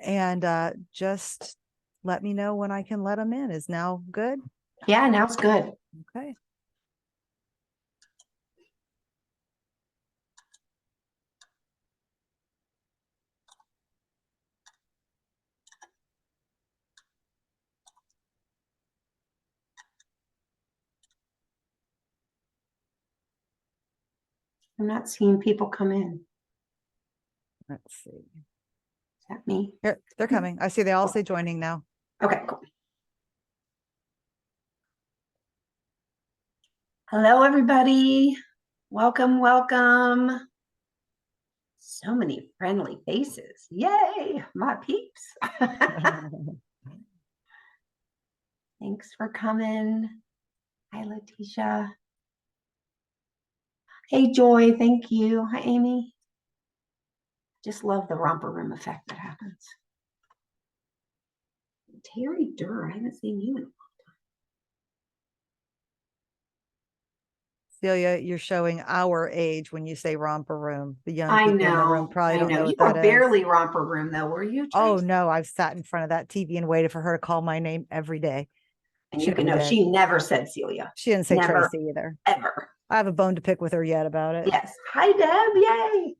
And just let me know when I can let them in. Is now good? Yeah, now it's good. Okay. I'm not seeing people come in. Let's see. Is that me? Here, they're coming. I see they all say joining now. Okay, cool. Hello, everybody. Welcome, welcome. So many friendly faces. Yay, my peeps. Thanks for coming. Hi, Letitia. Hey, Joy. Thank you. Hi, Amy. Just love the romper room effect that happens. Terry Durr, I haven't seen you in a Celia, you're showing our age when you say romper room. The young I people in the room know, probably I don't know. know You what that were is. barely romper room though, were you, Oh Trace? no, I've sat in front of that TV and waited for her to call my name every day. And She you can never know did. she never said Celia. She didn't say Never, Tracy either. ever. I have a bone to pick with her yet about it. Yes. Hi, Deb. Yay.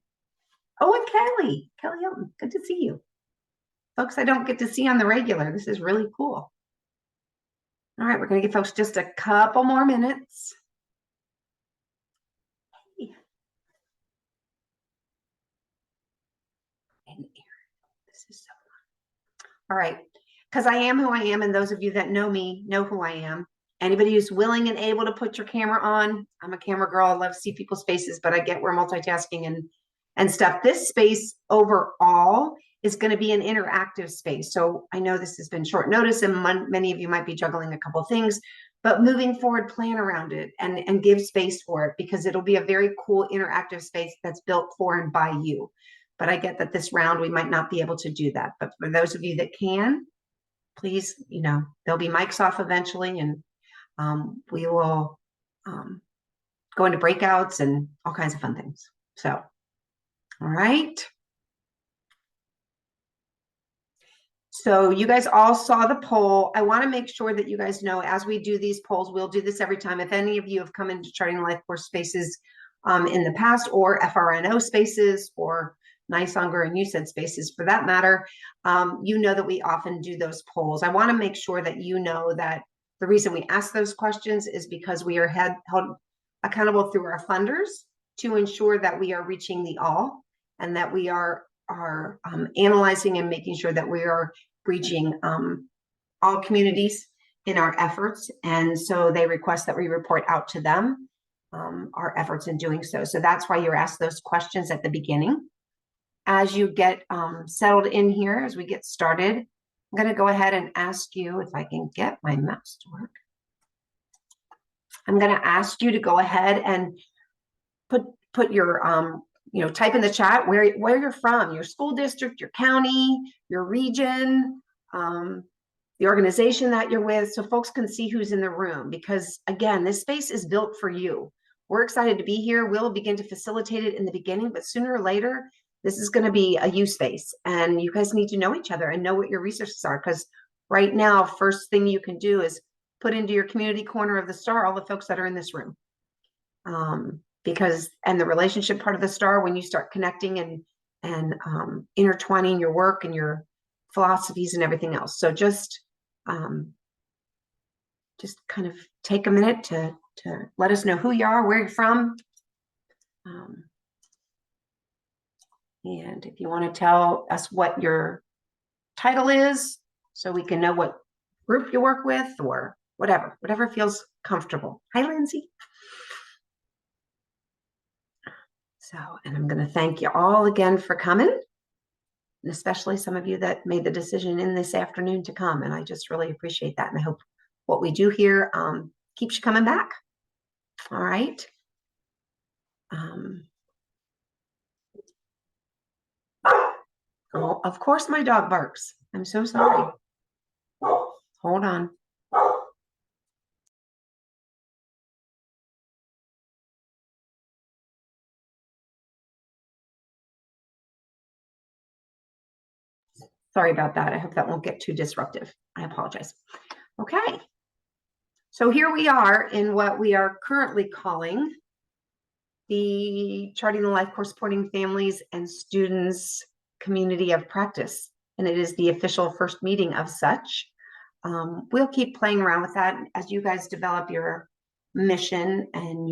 Oh, and Kelly. Kelly Hilton. Good to see you. Folks, I don't get to see on the regular. This is really cool. All right, we're going to give folks just a couple more minutes. And this is so fun. All right, because I am who I am, and those of you that know me know who I am. Anybody who's willing and able to put your camera on, I'm a camera girl. I love to see people's faces, but I get we're multitasking and stuff. This space overall is going to be an interactive space. So I know this has been short notice, and many of you might be juggling a couple of things, but moving forward, plan around it and give space for it because it'll be a very cool interactive space that's built for and by you. But I get that this round we might not be able to do that. But for those of you that can, please, there'll be mics off eventually, and we will go into breakouts and all kinds of fun things. So, all right. So you guys all saw the poll. I want to make sure that you guys know as we do these polls, we'll do this every time. If any of you have come into Charting Life Course spaces in the past or FRNO spaces or NISONGER and USAID spaces for that matter, you know that we often do those polls. I want to make sure that you know that the reason we ask those questions is because we are held accountable through our funders to ensure that we are reaching the all and that we are analyzing and making sure that we are reaching all communities in our efforts. And so they request that we report out to them our efforts in doing so. So that's why you're asked those questions at the beginning. As you get settled in here, as we get started, I'm going to go ahead and ask you if I can get my mouse to work. I'm going to ask you to go ahead and put your type in the chat where you're from, your school district, your county, your region, the organization that you're with, so folks can see who's in the room. Because again, this space is built for you. We're excited to be here. We'll begin to facilitate it in the beginning, but sooner or later, this is going to be a you space, and you guys need to know each other and know what your resources are. Because right now, first thing you can do is put into your community corner of the star all the folks that are in this room. And the relationship part of the star, when you start connecting and intertwining your work and your philosophies and everything else. So just kind of take a minute to let us know who you are, where you're from. And if you want to tell us what your title is, so we can know what group you work with or whatever feels comfortable. Hi, Lindsay. So, and I'm going to thank you all again for coming, and especially some of you that made the decision in this afternoon to come. And I just really appreciate that. And I hope what we do here keeps you coming back. All right. Oh, of course my dog barks. I'm so sorry. Hold on. Sorry about that. I hope that won't get too disruptive. I apologize. Okay. So here we are in what we are currently calling the Charting the Life Course Supporting Families and Students Community of Practice. And it is the official first meeting of such. We'll keep playing around with that as you guys develop your mission and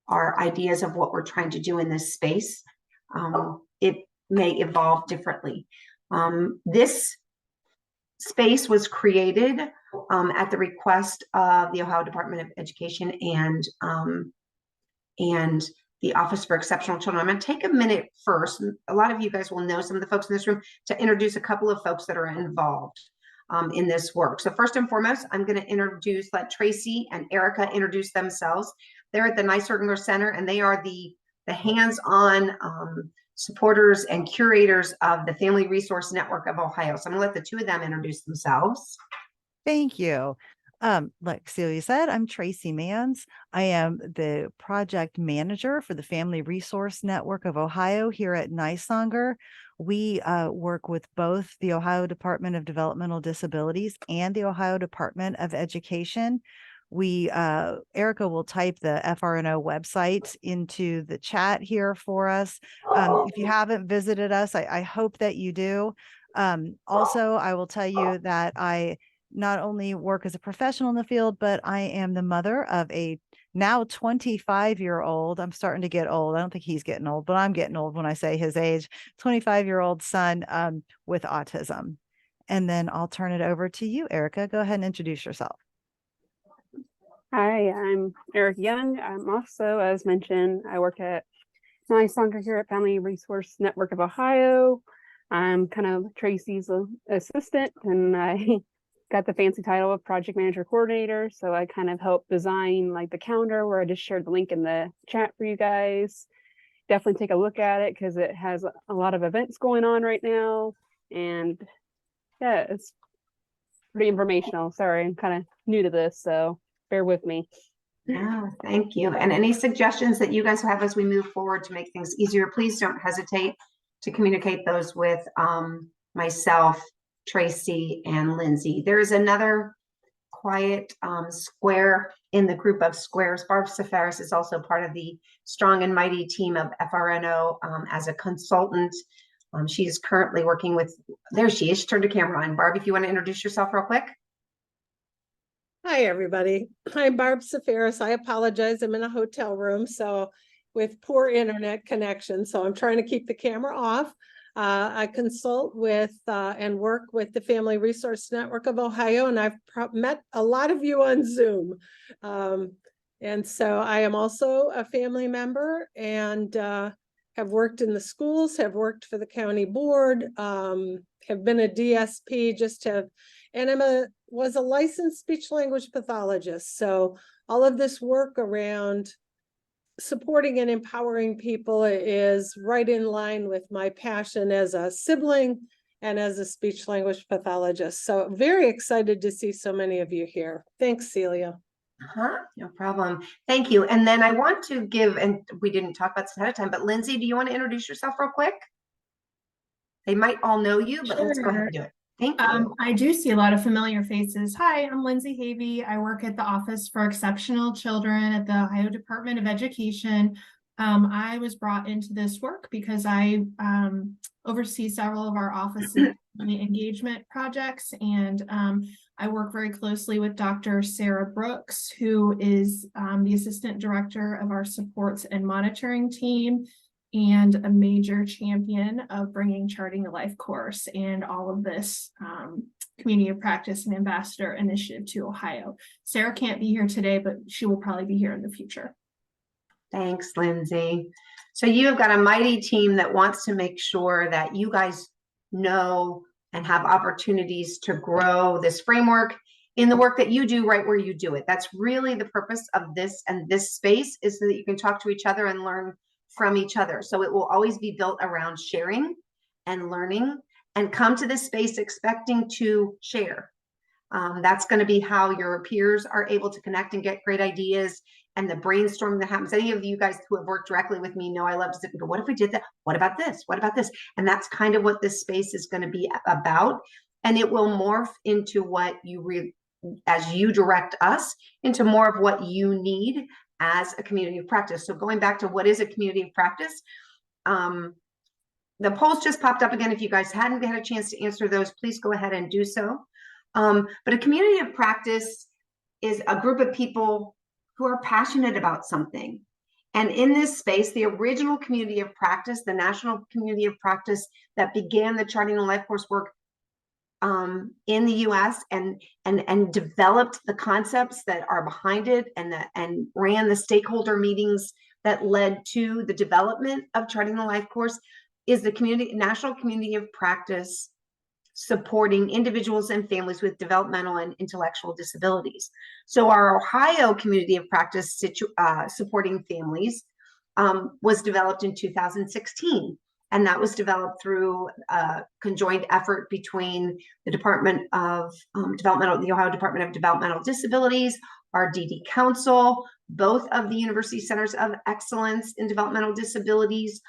our ideas of what we're trying to do in this space. It may evolve differently. This space was created at the request of the Ohio Department of Education and the Office for Exceptional Children. I'm going to take a minute first. A lot of you guys will know some of the folks in this room, to introduce a couple of folks that are involved in this work. So first and foremost, I'm going to let Tracy and Erica introduce themselves. They're at the Neissergler Center, and they are the hands-on supporters and curators of the Family Resource Network of Ohio. So I'm going to let the two of them introduce themselves. Thank you. Like Celia said, I'm Tracy Mans. I am the project manager for the Family Resource Network of Ohio here at Neissergler. We work with both the Ohio Department of Developmental Disabilities and the Ohio Department of Education. Erica will type the FRNO website into the chat here for us. If you haven't visited us, I hope that you do. Also, I will tell you that I not only work as a professional in the field, but I am the mother of a now 25-year-old. I'm starting to get old. I don't think he's getting old, but I'm getting old when I say his age, 25-year-old son with autism. And then I'll turn it over to you, Erica. Go ahead and introduce yourself. Hi, I'm Eric Young. I'm also, as mentioned, I work at Neissergler here at Family Resource Network of Ohio. I'm kind of Tracy's assistant, and I got the fancy title of project manager coordinator. So I kind of help design like the calendar, where I just shared the link in the chat for you guys. Definitely take a look at it because it has a lot of events going on right now. And yeah, it's pretty informational. Sorry, I'm kind of new to this, so bear with me. Yeah, thank you. And any suggestions that you guys have as we move forward to make things easier, please don't hesitate to communicate those with myself, Tracy, and Lindsay. There is another quiet square in the group of squares. Barb Safaris is also part of the strong and mighty team of FRNO as a consultant. She's currently working with, there she is, she turned the camera on. Barb, if you want to introduce yourself real quick. Hi, everybody. I'm Barb Safaris. I apologize. I'm in a hotel room, so with poor internet connection. So I'm trying to keep the camera off. I consult with and work with the Family Resource Network of Ohio, and I've met a lot of you on Zoom. And so I am also a family member and have worked in the schools, have worked for the county board, have been a DSP, and was a licensed speech language pathologist. So all of this work around supporting and empowering people is right in line with my passion as a sibling and as a speech language pathologist. So very excited to see so many of you here. Thanks, Celia. No problem. Thank you. And then I want to give, and we didn't talk about this ahead of time, but Lindsay, do you want to introduce yourself real quick? They might all know you, but let's go ahead and do it. Thank you. I do see a lot of familiar faces. Hi, I'm Lindsay Havey. I work at the Office for Exceptional Children at the Ohio Department of Education. I was brought into this work because I oversee several of our offices engagement projects, and I work very closely with Dr. Sarah Brooks, who is the Assistant Director of our Supports and Monitoring team, and a major champion of bringing Charting a Life course and all of this community of practice and ambassador initiative to Ohio. Sarah can't be here today, but she will probably be here in the future. Thanks, Lindsay. So you have got a mighty team that wants to make sure that you guys know and have opportunities to grow this framework in the work that you do right where you do it. That's really the purpose of this and this space, is so that you can talk to each other and learn from each other. So it will always be built around sharing and learning, and come to this space expecting to share. That's going to be how your peers are able to connect and get great ideas and the brainstorming that happens. Any of you guys who have worked directly with me know I love to sit and go, what if we did that? What about this? What about this? And that's kind of what this space is going to be about. And it will morph into what you as you direct us into more of what you need as a community of practice. So going back to what is a community of practice, the polls just popped up again. If you guys hadn't had a chance to answer those, please go ahead and do so. But a community of practice is a group of people who are passionate about something. And in this space, the original community of practice, the national community of practice that began the Charting the Life Course work in the US and developed the concepts that are behind it and ran the stakeholder meetings that led to the development of Charting the Life Course, is the national community of practice supporting individuals and families with developmental and intellectual disabilities. So our Ohio community of practice supporting families was developed in 2016. And that was developed through a conjoined effort between the Department of the Ohio Department of Developmental Disabilities, our DD Council, both of the University Centers of Excellence in Developmental Disabilities,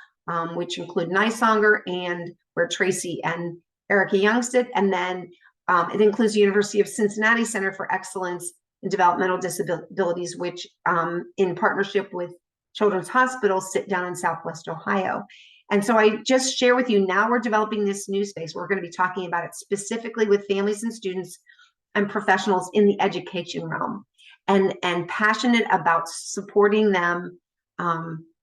which include Nysonger and where Tracy and Erica Youngstead, and then it includes the University of Cincinnati Center for Excellence in Developmental Disabilities, which in partnership with Children's Hospital sit down in Southwest Ohio. And so I just share with you, now we're developing this new space. We're going to be talking about it specifically with families and students and professionals in the education realm, and passionate about supporting them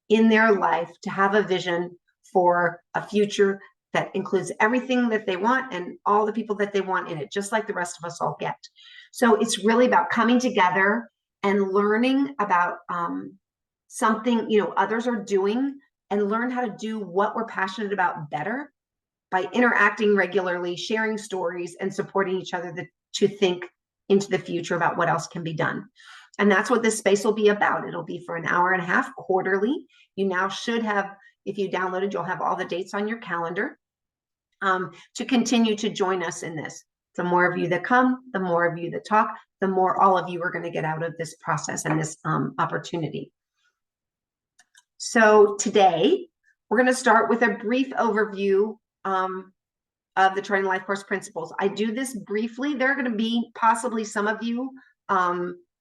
in their life to have a vision for a future that includes everything that they want and all the people that they want in it, just like the rest of us all get. So it's really about coming together and learning about something, others are doing, and learn how to do what we're passionate about better by interacting regularly, sharing stories, and supporting each other to think into the future about what else can be done. And that's what this space will be about. It'll be for an hour and a half quarterly. You now should have, if you downloaded, you'll have all the dates on your calendar to continue to join us in this. The more of you that come, the more of you that talk, the more all of you are going to get out of this process and this opportunity. So today, we're going to start with a brief overview of the Charting the Life Course principles. I do this briefly. There are going to be possibly some of you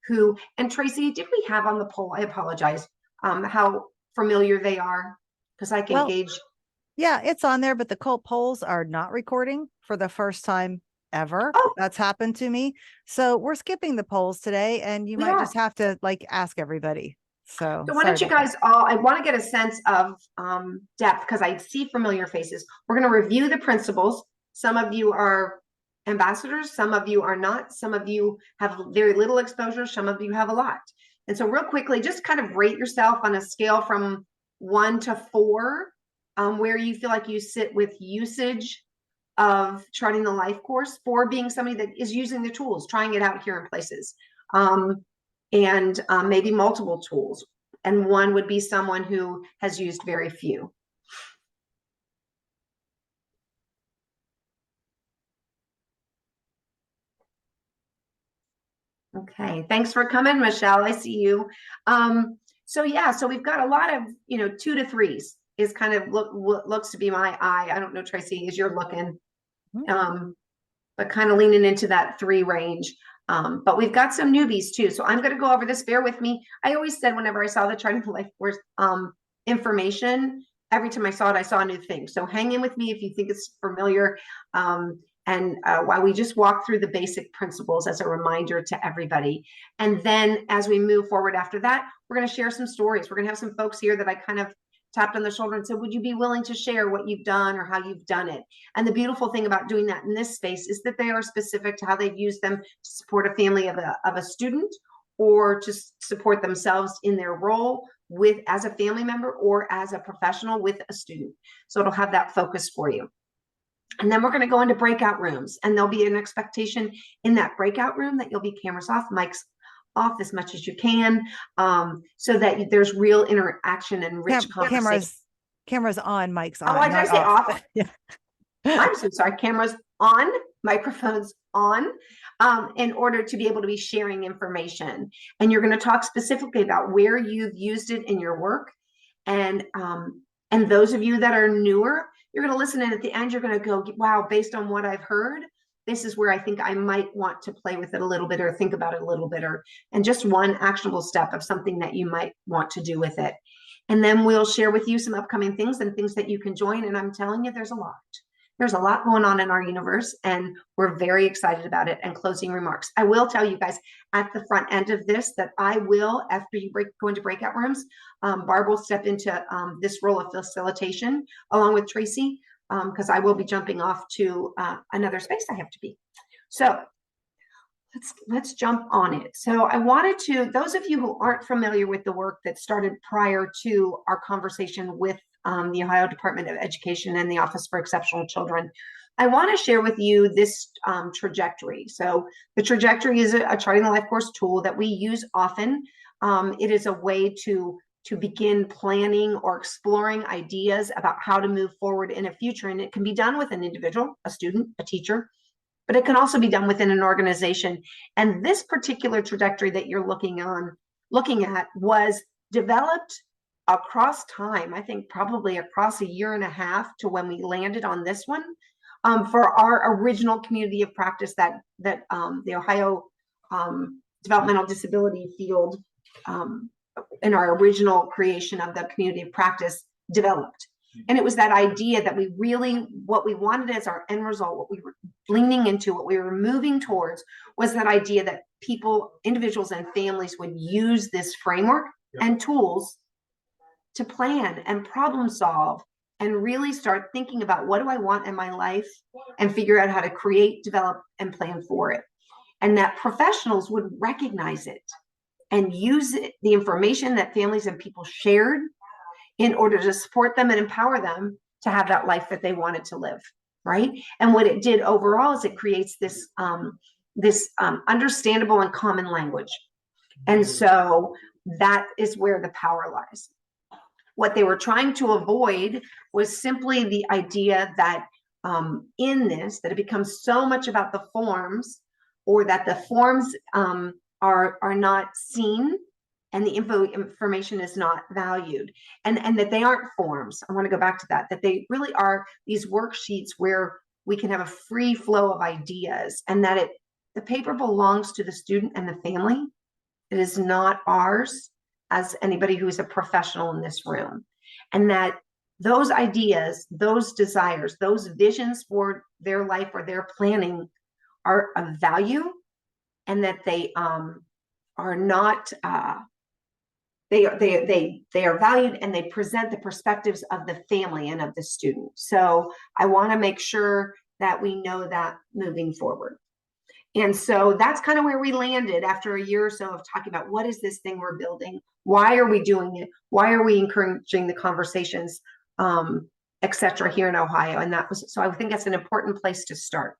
who, and Tracy, did we have on the poll, I apologize, how familiar they are? Because I can gauge. Yeah, it's on there, but the CoP polls are not recording for the first time ever. Oh. That's happened to me. So we're skipping the polls today, and you might just have to ask everybody. So why don't you guys all, I want to get a sense of depth because I see familiar faces. We're going to review the principles. Some of you are ambassadors, some of you are not, some of you have very little exposure, some of you have a lot. And so real quickly, just kind of rate yourself on a scale from 1 to 4, where you feel like you sit with usage of Charting the Life Course, 4 being somebody that is using the tools, trying it out here in places. And maybe multiple tools, and 1 would be someone who has used very few. Okay, thanks for coming, Michelle. I see you. So we've got a lot of 2 to 3s is kind of what looks to be my eye. I don't know, Tracy, as you're looking, but kind of leaning into that 3 range. But we've got some newbies too. So I'm going to go over this. Bear with me. I always said whenever I saw the Charting the Life Course information, every time I saw it, I saw a new thing. So hang in with me if you think it's familiar. While we just walk through the basic principles as a reminder to everybody. And then as we move forward after that, we're going to share some stories. We're going to have some folks here that I kind of tapped on the shoulder and said, would you be willing to share what you've done or how you've done it? And the beautiful thing about doing that in this space is that they are specific to how they've used them to support a family of a student, or to support themselves in their role as a family member or as a professional with a student. So it'll have that focus for you. And then we're going to go into breakout rooms, and there'll be an expectation in that breakout room that you'll be cameras off, mics off as much as you can, so that there's real interaction and rich conversation. Cameras on, mics on. Oh, did I say off? Yeah. I'm so sorry, cameras on, microphones on, in order to be able to be sharing information. And you're going to talk specifically about where you've used it in your work. And those of you that are newer, you're going to listen, and at the end, you're going to go, wow, based on what I've heard, this is where I think I might want to play with it a little bit or think about it a little bit, and just one actionable step of something that you might want to do with it. And then we'll share with you some upcoming things and things that you can join. And I'm telling you, there's a lot. There's a lot going on in our universe, and we're very excited about it. And closing remarks. I will tell you guys at the front end of this that I will, after you go into breakout rooms, Barb will step into this role of facilitation along with Tracy, because I will be jumping off to another space I have to be. So let's jump on it. So I wanted to, those of you who aren't familiar with the work that started prior to our conversation with the Ohio Department of Education and the Office for Exceptional Children, I want to share with you this trajectory. So the trajectory is a Charting the Life course tool that we use often. It is a way to begin planning or exploring ideas about how to move forward in a future. And it can be done with an individual, a student, a teacher, but it can also be done within an organization. And this particular trajectory that you're looking at was developed across time, I think probably across 1.5 years to when we landed on this one, for our original community of practice that the Ohio developmental disability field, in our original creation of the community of practice, developed. And it was that idea that we really, what we wanted as our end result, what we were leaning into, what we were moving towards, was that idea that people, individuals and families would use this framework and tools to plan and problem solve and really start thinking about, what do I want in my life, and figure out how to create, develop, and plan for it. And that professionals would recognize it and use it, the information that families and people shared, in order to support them and empower them to have that life that they wanted to live, right? And what it did overall is it creates this understandable and common language. And so that is where the power lies. What they were trying to avoid was simply the idea that in this, that it becomes so much about the forms, or that the forms are not seen, and the information is not valued, and that they aren't forms. I want to go back to that they really are these worksheets where we can have a free flow of ideas, and that the paper belongs to the student and the family. It is not ours as anybody who is a professional in this room. And that those ideas, those desires, those visions for their life or their planning are of value, and that they are not they are valued, and they present the perspectives of the family and of the student. So I want to make sure that we know that moving forward. And so that's kind of where we landed after 1 year or so of talking about, what is this thing we're building? Why are we doing it? Why are we encouraging the conversations, et cetera, here in Ohio? And that was, so I think that's an important place to start.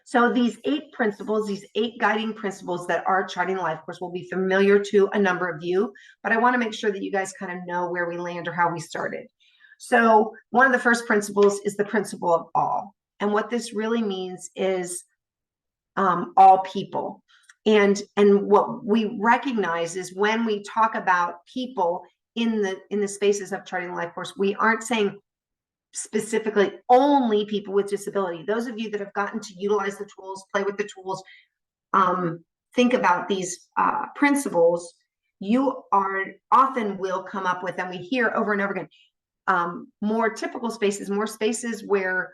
So these 8 principles, these 8 guiding principles that are Charting the Life course, will be familiar to a number of you, but I want to make sure that you guys kind of know where we land or how we started. So one of the first principles is the principle of all. And what this really means is all people. And what we recognize is, when we talk about people in the spaces of Charting the Life course, we aren't saying specifically only people with disability. Those of you that have gotten to utilize the tools, play with the tools, think about these principles, you are often will come up with, and we hear over and over again, more typical spaces, more spaces where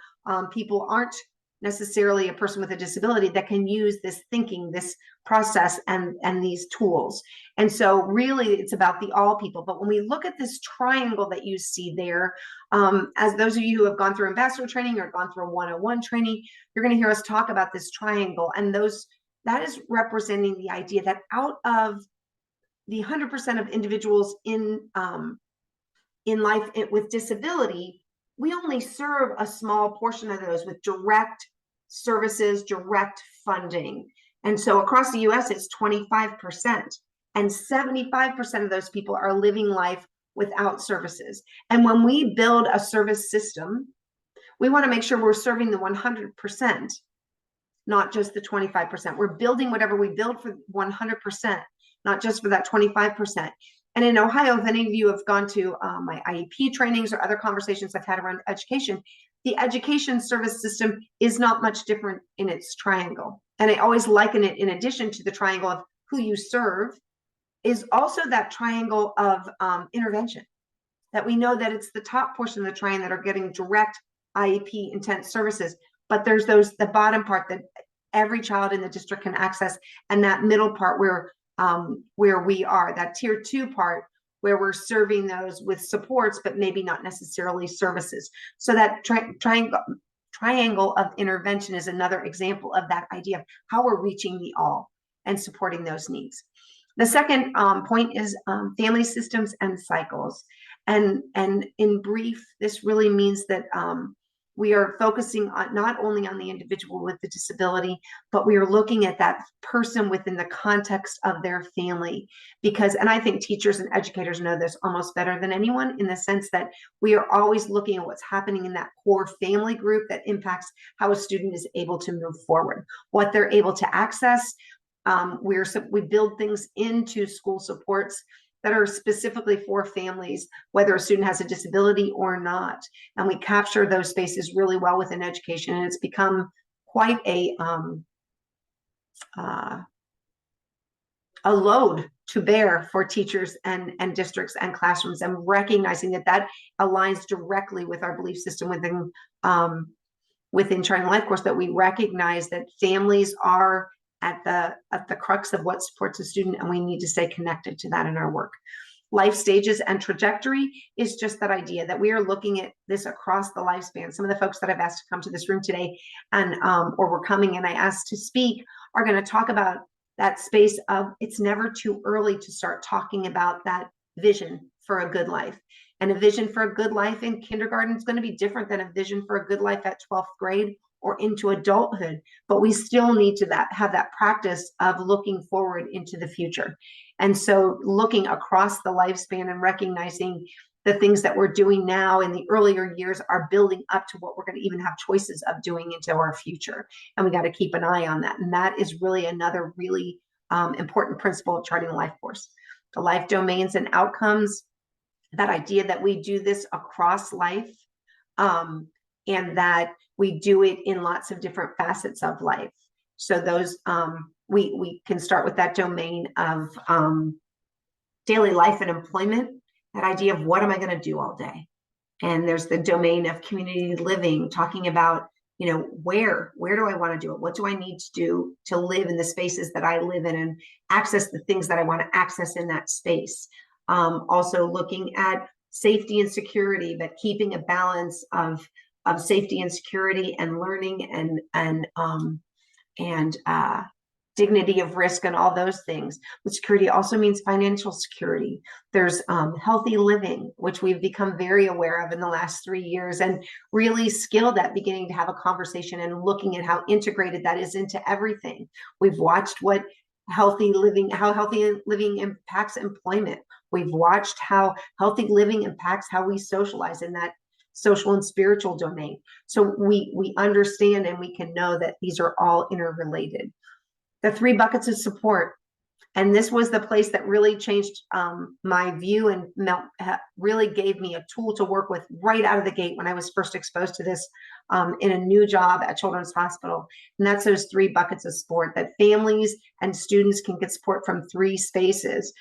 people aren't necessarily a person with a disability that can use this thinking, this process, and these tools. And so really it's about the all people. But when we look at this triangle that you see there, as those of you who have gone through ambassador training or gone through a 101 training, you're going to hear us talk about this triangle. And that is representing the idea that out of the 100% of individuals in life with disability, we only serve a small portion of those with direct services, direct funding. And so across the US, it's 25%. And 75% of those people are living life without services. And when we build a service system, we want to make sure we're serving the 100%, not just the 25%. We're building whatever we build for 100%, not just for that 25%. And in Ohio, if any of you have gone to my IEP trainings or other conversations I've had around education, the education service system is not much different in its triangle. And I always liken it, in addition to the triangle of who you serve, is also that triangle of intervention, that we know that it's the top portion of the triangle that are getting direct IEP intent services, but there's the bottom part that every child in the district can access, and that middle part where we are, that tier 2 part, where we're serving those with supports, but maybe not necessarily services. So that triangle of intervention is another example of that idea of how we're reaching the all and supporting those needs. The second point is family systems and cycles. And in brief, this really means that we are focusing on not only on the individual with the disability, but we are looking at that person within the context of their family. Because, and I think teachers and educators know this almost better than anyone, in the sense that we are always looking at what's happening in that core family group that impacts how a student is able to move forward, what they're able to access. We build things into school supports that are specifically for families, whether a student has a disability or not. And we capture those spaces really well within education. And it's become quite a load to bear for teachers and districts and classrooms, and recognizing that aligns directly with our belief system within Charting Life Course, that we recognize that families are at the crux of what supports a student, and we need to stay connected to that in our work. Life stages and trajectory is just that idea that we are looking at this across the lifespan. Some of the folks that I've asked to come to this room today and or were coming and I asked to speak are going to talk about that space of it's never too early to start talking about that vision for a good life. And a vision for a good life in kindergarten is going to be different than a vision for a good life at 12th grade or into adulthood, but we still need to have that practice of looking forward into the future. And so looking across the lifespan and recognizing the things that we're doing now in the earlier years are building up to what we're going to even have choices of doing into our future. And we got to keep an eye on that. And that is really another really important principle of Charting the Life Course. The life domains and outcomes, that idea that we do this across life, and that we do it in lots of different facets of life. So those, we can start with that domain of daily life and employment, that idea of what am I going to do all day? And there's the domain of community living, talking about, you know, where do I want to do it? What do I need to do to live in the spaces that I live in and access the things that I want to access in that space? Also looking at safety and security, but keeping a balance of safety and security and learning and dignity of risk and all those things. But security also means financial security. There's healthy living, which we've become very aware of in the last 3 years, and really skilled at beginning to have a conversation and looking at how integrated that is into everything. We've watched how healthy living impacts employment. We've watched how healthy living impacts how we socialize in that social and spiritual domain. So we understand and we can know that these are all interrelated. The 3 buckets of support. And this was the place that really changed my view and really gave me a tool to work with right out of the gate when I was first exposed to this in a new job at Children's Hospital. And that's those 3 buckets of support, that families and students can get support from 3 spaces: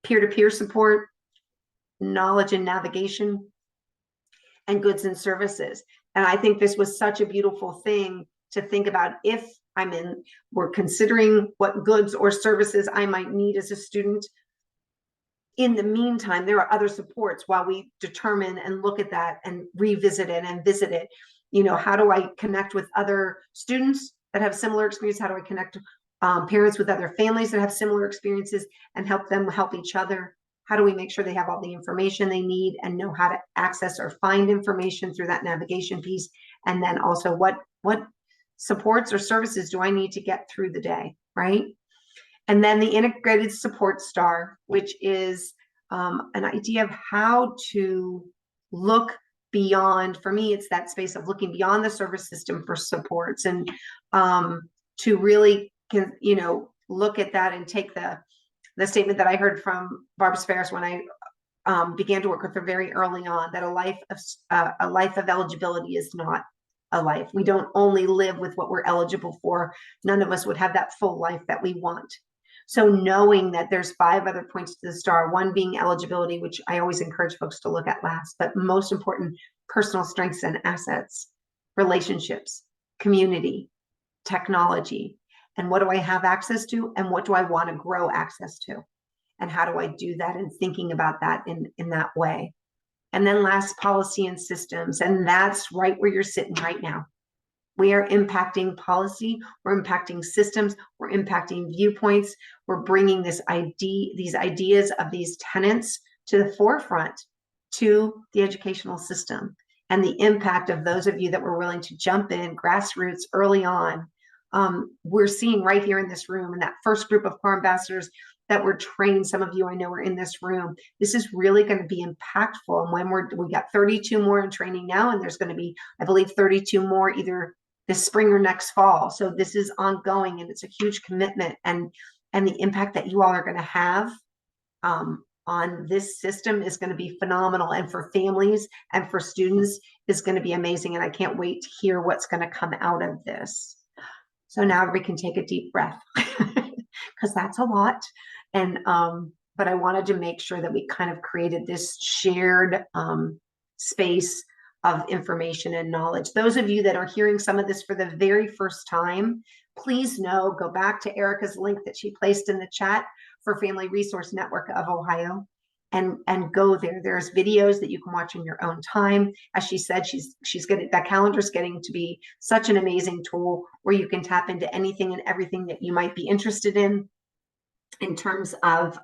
peer-to-peer support, knowledge and navigation, and goods and services. And I think this was such a beautiful thing to think about. If we're considering what goods or services I might need as a student, in the meantime, there are other supports while we determine and look at that and revisit it and visit it. You know, how do I connect with other students that have similar experience? How do I connect parents with other families that have similar experiences and help them help each other? How do we make sure they have all the information they need and know how to access or find information through that navigation piece? And then also what supports or services do I need to get through the day, right? And then the integrated support star, which is an idea of how to look beyond. For me, it's that space of looking beyond the service system for supports, and to really look at that and take the statement that I heard from Barb Ferris when I began to work with her very early on, that a life of eligibility is not a life. We don't only live with what we're eligible for. None of us would have that full life that we want. So knowing that there's 5 other points to the star, one being eligibility, which I always encourage folks to look at last, but most important, personal strengths and assets, relationships, community, technology, and what do I have access to, and what do I want to grow access to, and how do I do that, and thinking about that in that way. And then last, policy and systems, and that's right where you're sitting right now. We are impacting policy, we're impacting systems, we're impacting viewpoints, we're bringing these ideas of these tenets to the forefront to the educational system, and the impact of those of you that were willing to jump in grassroots early on. We're seeing right here in this room, and that first group of core ambassadors that were trained, some of you I know are in this room, this is really going to be impactful. And when we got 32 more in training now, and there's going to be, I believe, 32 more either this spring or next fall. So this is ongoing, and it's a huge commitment, and the impact that you all are going to have on this system is going to be phenomenal, and for families and for students is going to be amazing. And I can't wait to hear what's going to come out of this. So now we can take a deep breath because that's a lot. And but I wanted to make sure that we kind of created this shared space of information and knowledge. Those of you that are hearing some of this for the very first time, please know, go back to Erica's link that she placed in the chat for Family Resource Network of Ohio, and go there. There's videos that you can watch in your own time. As she said, she's getting that calendar's getting to be such an amazing tool where you can tap into anything and everything that you might be interested in terms of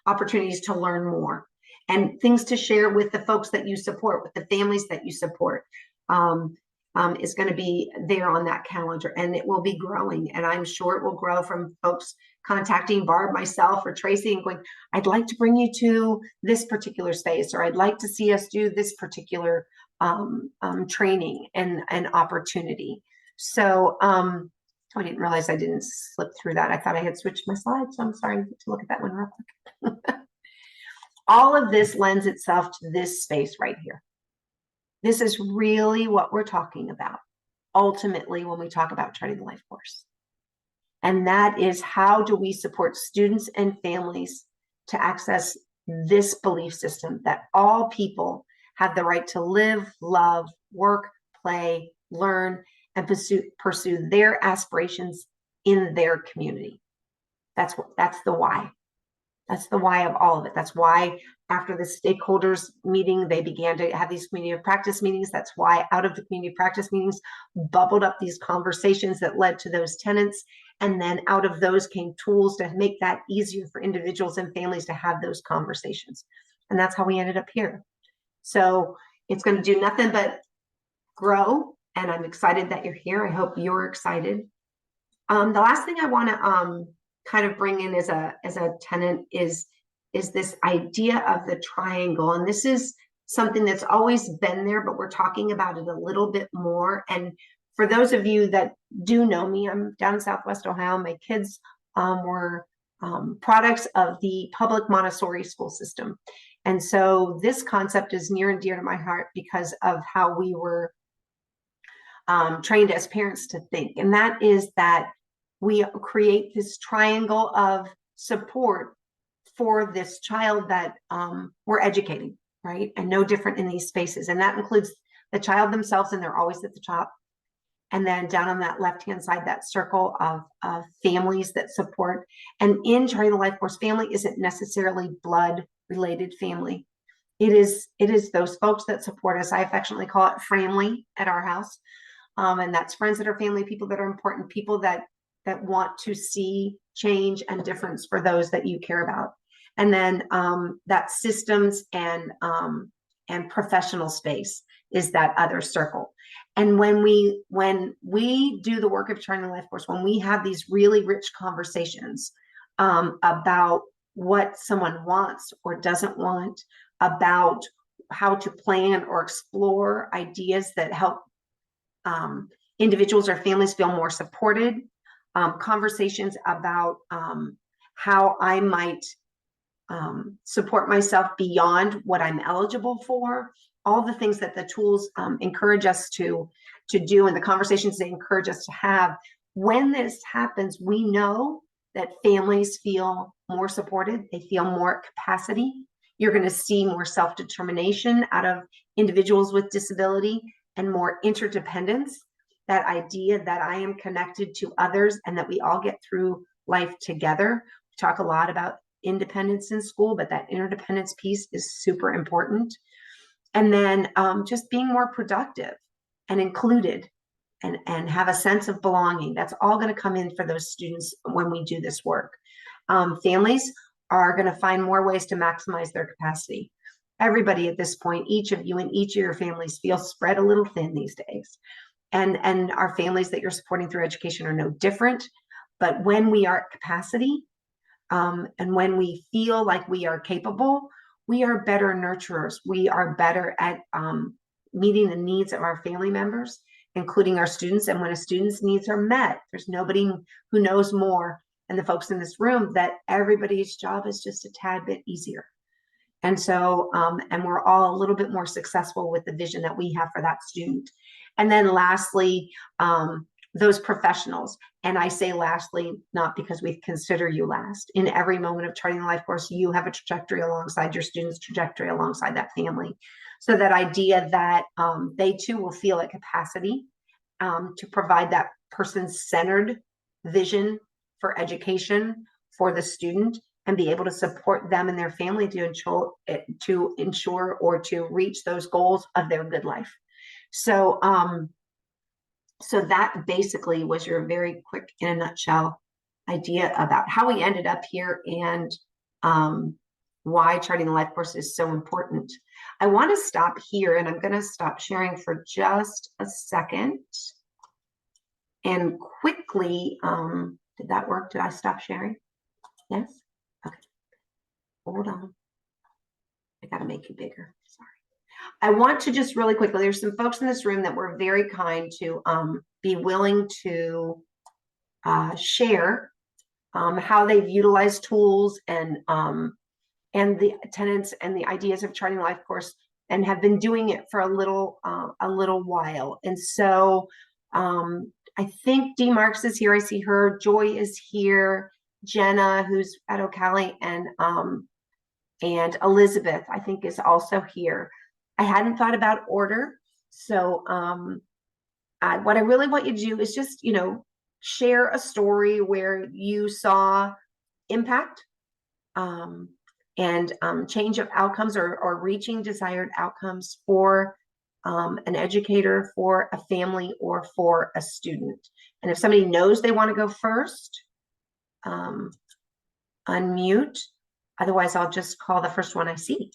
opportunities to learn more and things to share with the folks that you support, with the families that you support, is going to be there on that calendar, and it will be growing. And I'm sure it will grow from folks contacting Barb, myself, or Tracy and going, I'd like to bring you to this particular space, or I'd like to see us do this particular training and opportunity. So I didn't realize I didn't slip through that. I thought I had switched my slides, so I'm sorry to look at that one real quick. All of this lends itself to this space right here. This is really what we're talking about ultimately when we talk about charting the life course. And that is, how do we support students and families to access this belief system that all people have the right to live, love, work, play, learn, and pursue their aspirations in their community. That's the why. That's the why of all of it. That's why after the stakeholders meeting, they began to have these community of practice meetings. That's why out of the community of practice meetings bubbled up these conversations that led to those tenets. And then out of those came tools to make that easier for individuals and families to have those conversations. And that's how we ended up here. So it's going to do nothing but grow. And I'm excited that you're here. I hope you're excited. The last thing I want to kind of bring in as a tenet is this idea of the triangle. And this is something that's always been there, but we're talking about it a little bit more. And for those of you that do know me, I'm down in Southwest Ohio. My kids were products of the public Montessori school system. And so this concept is near and dear to my heart because of how we were trained as parents to think. And that is that we create this triangle of support for this child that we're educating, right? And no different in these spaces. And that includes the child themselves, and they're always at the top. And then down on that left-hand side, that circle of families that support. And in Charting the Life Course, family isn't necessarily blood-related family. It is those folks that support us. I affectionately call it family at our house. And that's friends that are family, people that are important, people that want to see change and difference for those that you care about. And then that systems and professional space is that other circle. And when we do the work of Charting the Life Course, when we have these really rich conversations about what someone wants or doesn't want, about how to plan or explore ideas that help individuals or families feel more supported, conversations about how I might support myself beyond what I'm eligible for, all the things that the tools encourage us to do, and the conversations they encourage us to have. When this happens, we know that families feel more supported, they feel more capacity. You're going to see more self-determination out of individuals with disability and more interdependence. That idea that I am connected to others and that we all get through life together. We talk a lot about independence in school, but that interdependence piece is super important. And then just being more productive and included and have a sense of belonging. That's all going to come in for those students when we do this work. Families are going to find more ways to maximize their capacity. Everybody at this point, each of you and each of your families feel spread a little thin these days. And our families that you're supporting through education are no different. But when we are at capacity, and when we feel like we are capable, we are better nurturers. We are better at meeting the needs of our family members, including our students. And when a student's needs are met, there's nobody who knows more than the folks in this room that everybody's job is just a tad bit easier. And so, and we're all a little bit more successful with the vision that we have for that student. And then lastly, those professionals. And I say lastly, not because we consider you last. In every moment of charting the life course, you have a trajectory alongside your student's trajectory, alongside that family. So that idea that they too will feel at capacity to provide that person-centered vision for education for the student, and be able to support them and their family to ensure or to reach those goals of their good life. So, so that basically was your very quick, in a nutshell, idea about how we ended up here and why charting the life course is so important. I want to stop here, and I'm going to stop sharing for just a second. And quickly, did that work? Did I stop sharing? Yes? Okay. Hold on. I got to make you bigger. Sorry. I want to just really quickly, there's some folks in this room that were very kind to be willing to share how they've utilized tools and the tenets and the ideas of charting the life course, and have been doing it for a little while. And so I think Dee Marks is here. I see her. Joy is here. Jenna, who's at Ocala, and Elizabeth, I think, is also here. I hadn't thought about order. So what I really want you to do is just, share a story where you saw impact and change of outcomes or reaching desired outcomes for an educator, for a family, or for a student. And if somebody knows they want to go first, unmute. Otherwise, I'll just call the first one I see.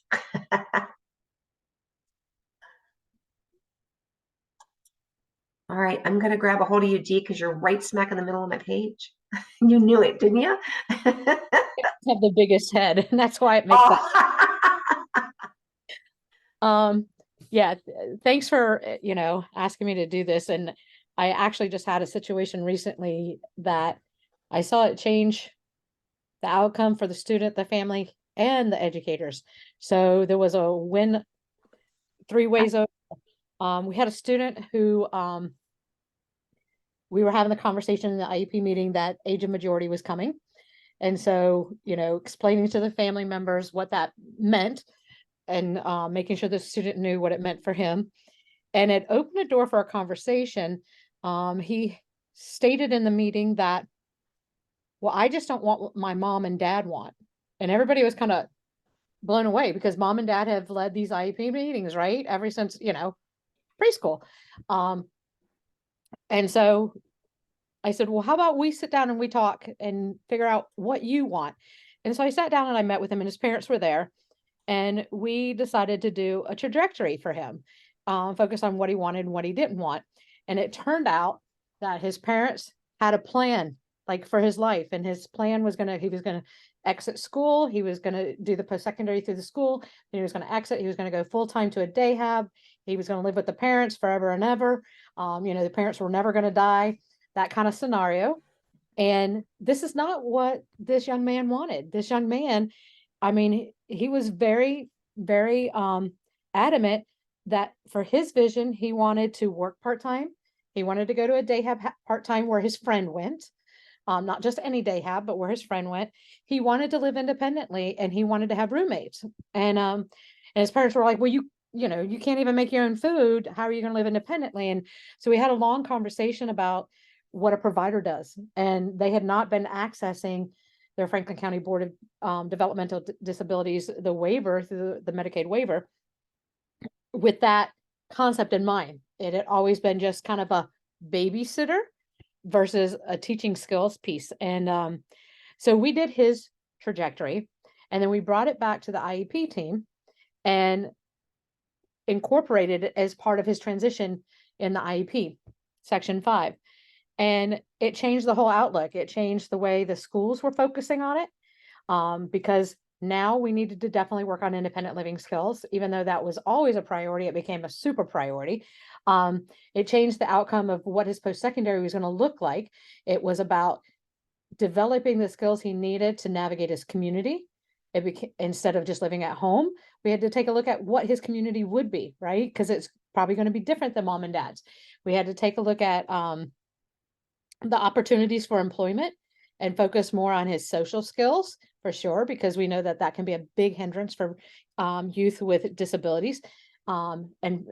All right, I'm going to grab a hold of you, Dee, because you're right smack in the middle of my page. You knew it, didn't you? Have the biggest head, and that's why it makes that. Yeah, thanks for asking me to do this. And I actually just had a situation recently that I saw it change the outcome for the student, the family, and the educators. So there was a win 3 ways over. We had a student who we were having the conversation in the IEP meeting that age of majority was coming. And so, explaining to the family members what that meant, and making sure the student knew what it meant for him. And it opened a door for a conversation. He stated in the meeting that, well, I just don't want what my mom and dad want. And everybody was kind of blown away, because mom and dad have led these IEP meetings, right? Ever since, preschool. And so I said, well, how about we sit down and we talk and figure out what you want? And so I sat down and I met with him, and his parents were there. And we decided to do a trajectory for him, focus on what he wanted and what he didn't want. And it turned out that his parents had a plan, like, for his life. And his plan was he was going to exit school. He was going to do the post-secondary through the school. Then he was going to exit. He was going to go full-time to a day hab. He was going to live with the parents forever and ever. The parents were never going to die, that kind of scenario. And this is not what this young man wanted. This young man, I mean, he was very, very adamant that for his vision, he wanted to work part-time. He wanted to go to a day hab part-time where his friend went. Not just any day hab, but where his friend went. He wanted to live independently and he wanted to have roommates. And his parents were like, well, you can't even make your own food. How are you going to live independently? And so we had a long conversation about what a provider does. And they had not been accessing their Franklin County Board of Developmental Disabilities, the waiver through the Medicaid waiver, with that concept in mind. It had always been just kind of a babysitter versus a teaching skills piece. And so we did his trajectory, and then we brought it back to the IEP team and incorporated it as part of his transition in the IEP, Section 5. And it changed the whole outlook. It changed the way the schools were focusing on it, because now we needed to definitely work on independent living skills. Even though that was always a priority, it became a super priority. It changed the outcome of what his post-secondary was going to look like. It was about developing the skills he needed to navigate his community. Instead of just living at home, we had to take a look at what his community would be, right? Because it's probably going to be different than mom and dad's. We had to take a look at the opportunities for employment and focus more on his social skills for sure, because we know that that can be a big hindrance for youth with disabilities, and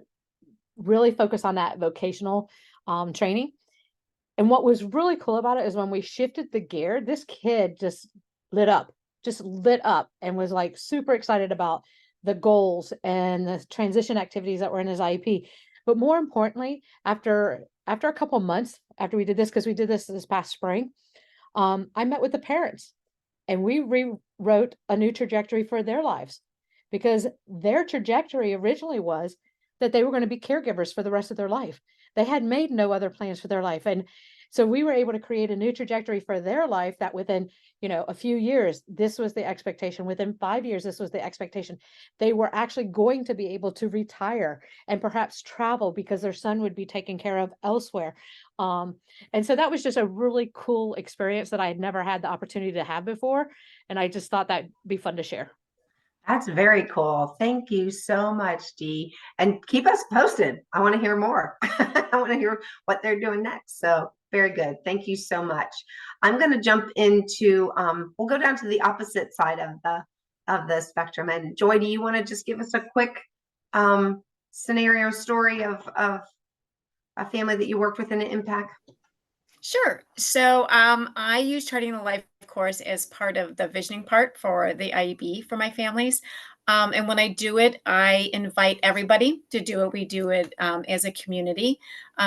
really focus on that vocational training. And what was really cool about it is when we shifted the gear, this kid just lit up and was like super excited about the goals and the transition activities that were in his IEP. But more importantly, after a couple of months after we did this, because we did this past spring, I met with the parents and we rewrote a new trajectory for their lives, because their trajectory originally was that they were going to be caregivers for the rest of their life. They had made no other plans for their life. And so we were able to create a new trajectory for their life that within, a few years, this was the expectation. Within 5 years, this was the expectation. They were actually going to be able to retire and perhaps travel because their son would be taken care of elsewhere. And so that was just a really cool experience that I had never had the opportunity to have before. And I just thought that'd be fun to share. That's very cool. Thank you so much, Dee. And keep us posted. I want to hear more. I want to hear what they're doing next. So very good. Thank you so much. I'm going to jump into, we'll go down to the opposite side of the spectrum. And Joy, do you want to just give us a quick scenario story of a family that you worked with in an impact? Sure. So I use Charting the Life course as part of the visioning part for the IEB for my families. And when I do it, I invite everybody to do it. We do it as a community.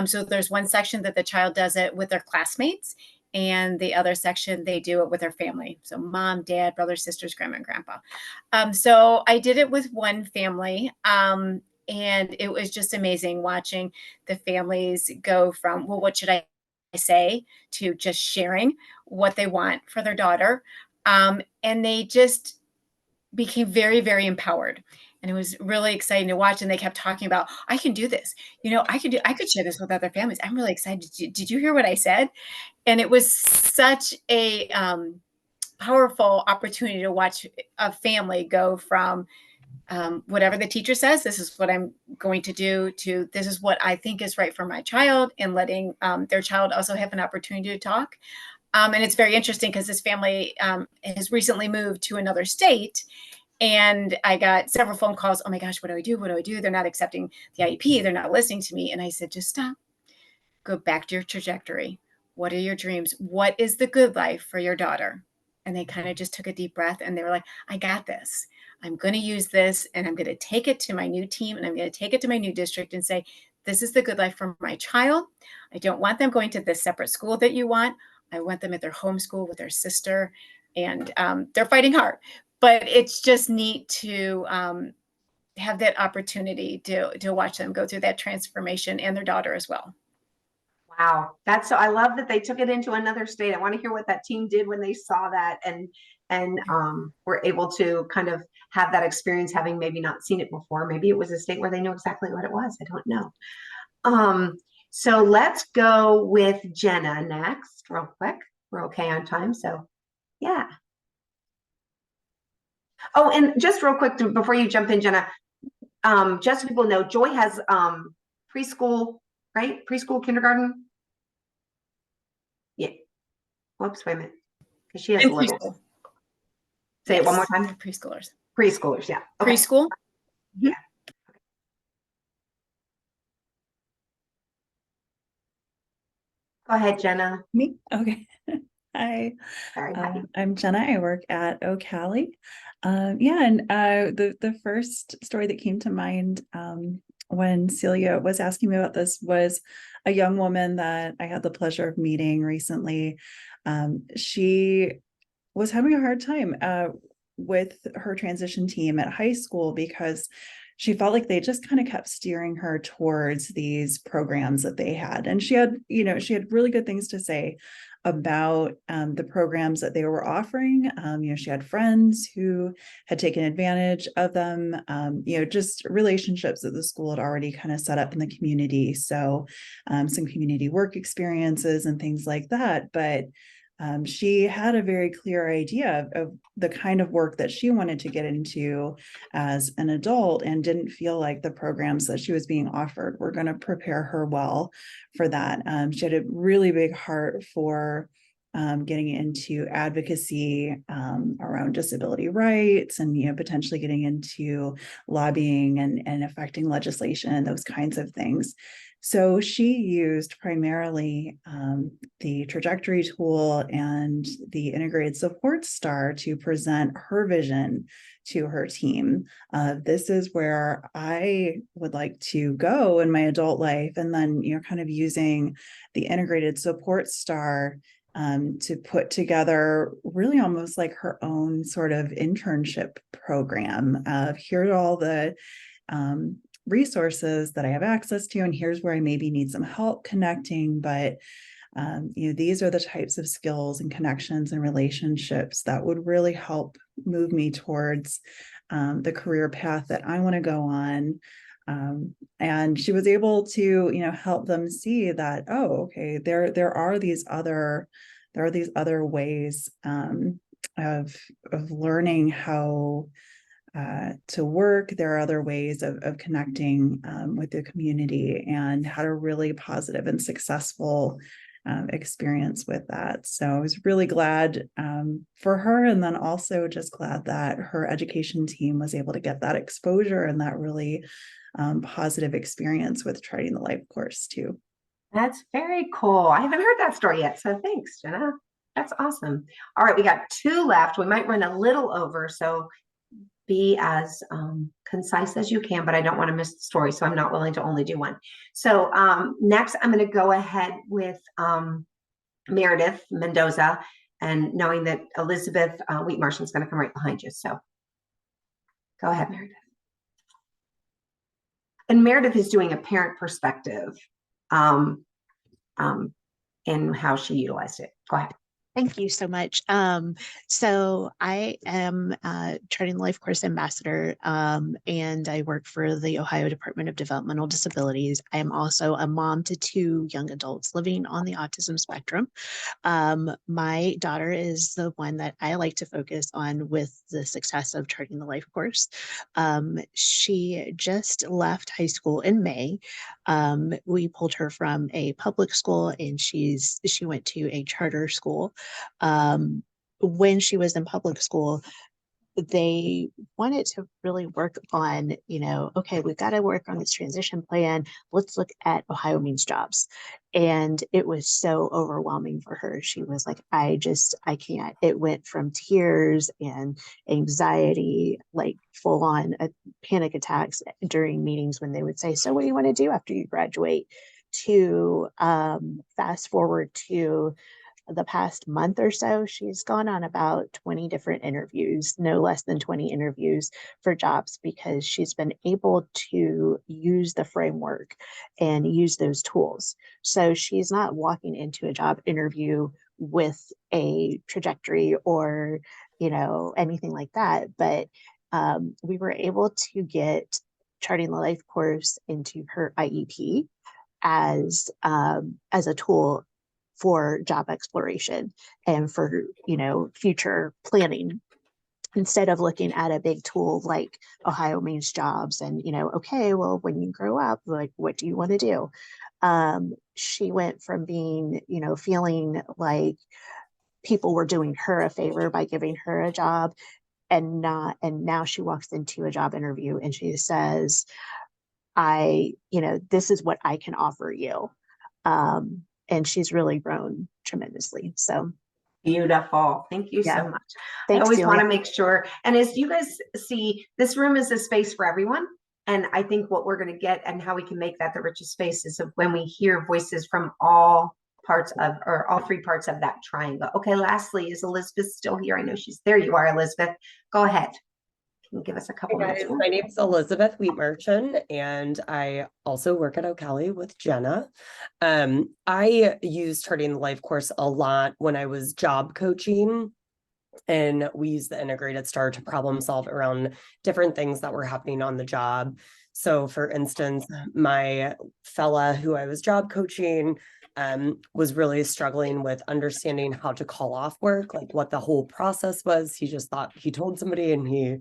So there's one section that the child does it with their classmates, and the other section, they do it with their family. So mom, dad, brothers, sisters, grandma, and grandpa. So I did it with one family. And it was just amazing watching the families go from, well, what should I say, to just sharing what they want for their daughter. And they just became very, very empowered. And it was really exciting to watch. And they kept talking about, I can do this. I could share this with other families. I'm really excited. Did you hear what I said? And it was such a powerful opportunity to watch a family go from whatever the teacher says, this is what I'm going to do, to this is what I think is right for my child, and letting their child also have an opportunity to talk. And it's very interesting because this family has recently moved to another state. And I got several phone calls. Oh my gosh, what do I do? What do I do? They're not accepting the IEP. They're not listening to me. And I said, just stop. Go back to your trajectory. What are your dreams? What is the good life for your daughter? And they kind of just took a deep breath and they were like, I got this. I'm going to use this and I'm going to take it to my new team and I'm going to take it to my new district and say, this is the good life for my child. I don't want them going to this separate school that you want. I want them at their home school with their sister, and they're fighting hard. But it's just neat to have that opportunity to watch them go through that transformation, and their daughter as well. Wow. I love that they took it into another state. I want to hear what that team did when they saw that. And and were able to kind of have that experience, having maybe not seen it before. Maybe it was a state where they knew exactly what it was. I don't know. So let's go with Jenna next, real quick. We're okay on time, so yeah. Oh, and just real quick before you jump in, Jenna, just so people know, Joy has preschool, right? Preschool, kindergarten. Yeah. Whoops, wait a minute. Because she has And little. preschool. Say it one more Yes, time. they're preschoolers. Preschoolers, yeah. Okay. Preschool? Yeah. Go ahead, Jenna. Me? Okay. Hi, Sorry. Hi. I'm Jenna. I work at Ocali. Yeah, and the first story that came to mind when Celia was asking me about this was a young woman that I had the pleasure of meeting recently. She was having a hard time with her transition team at high school because she felt like they just kind of kept steering her towards these programs that they had. And she had, she had really good things to say about the programs that they were offering. She had friends who had taken advantage of them, just relationships that the school had already kind of set up in the community. So some community work experiences and things like that. But she had a very clear idea of the kind of work that she wanted to get into as an adult, and didn't feel like the programs that she was being offered were going to prepare her well for that. She had a really big heart for getting into advocacy around disability rights, and potentially getting into lobbying and affecting legislation and those kinds of things. So she used primarily the trajectory tool and the integrated support star to present her vision to her team. This is where I would like to go in my adult life. And then, kind of using the integrated support star to put together really almost like her own sort of internship program of here are all the resources that I have access to, and here's where I maybe need some help connecting, but these are the types of skills and connections and relationships that would really help move me towards the career path that I want to go on. And she was able to, help them see that, oh, okay, there are these other ways of learning how to work. There are other ways of connecting with the community, and had a really positive and successful experience with that. So I was really glad for her, and then also just glad that her education team was able to get that exposure and that really positive experience with Charting the Life course too. That's very cool. I haven't heard that story yet, so thanks, Jenna. That's awesome. All right, we got 2 left. We might run a little over, so be as concise as you can, but I don't want to miss the story, so I'm not willing to only do one. So next, I'm going to go ahead with Meredith Mendoza, and knowing that Elizabeth Wheatmarsh is going to come right behind you. So go ahead, Meredith. And Meredith is doing a parent perspective in how she utilized it. Go ahead. Thank you so much. So I am Charting the Life Course Ambassador, and I work for the Ohio Department of Developmental Disabilities. I am also a mom to 2 young adults living on the autism spectrum. My daughter is the one that I like to focus on with the success of Charting the Life Course. She just left high school in May. We pulled her from a public school, and she went to a charter school. When she was in public school, they wanted to really work on, okay, we've got to work on this transition plan. Let's look at Ohio Means Jobs. And it was so overwhelming for her. She was like, I can't. It went from tears and anxiety, like full on panic attacks during meetings when they would say, so what do you want to do after you graduate? To fast forward to the past month or so, she's gone on about 20 different interviews, no less than 20 interviews for jobs, because she's been able to use the framework and use those tools. So she's not walking into a job interview with a trajectory or anything like that. But we were able to get Charting the Life course into her IEP as a tool for job exploration and for future planning, instead of looking at a big tool like Ohio Means Jobs and okay, well, when you grow up, like, what do you want to do? She went from being feeling like people were doing her a favor by giving her a job, and now she walks into a job interview and she says, this is what I can offer you. And she's really grown tremendously. So Beautiful. Thank you yeah. so much. I Thanks, always want to Celia. make sure, and as you guys see, this room is a space for everyone. And I think what we're going to get and how we can make that the richest space is when we hear voices from all parts of, or all three parts of that triangle. Okay, lastly, is Elizabeth still here? I know she's there. You are, Elizabeth. Go ahead. Can you give us a couple Hey minutes guys, more? my name is Elizabeth Wheatmerchant, and I also work at O'Callaghan with Jenna. I used Charting the Life course a lot when I was job coaching, and we used the integrated STAR to problem solve around different things that were happening on the job. So for instance, my fella who I was job coaching was really struggling with understanding how to call off work, like what the whole process was. He just thought he told somebody and he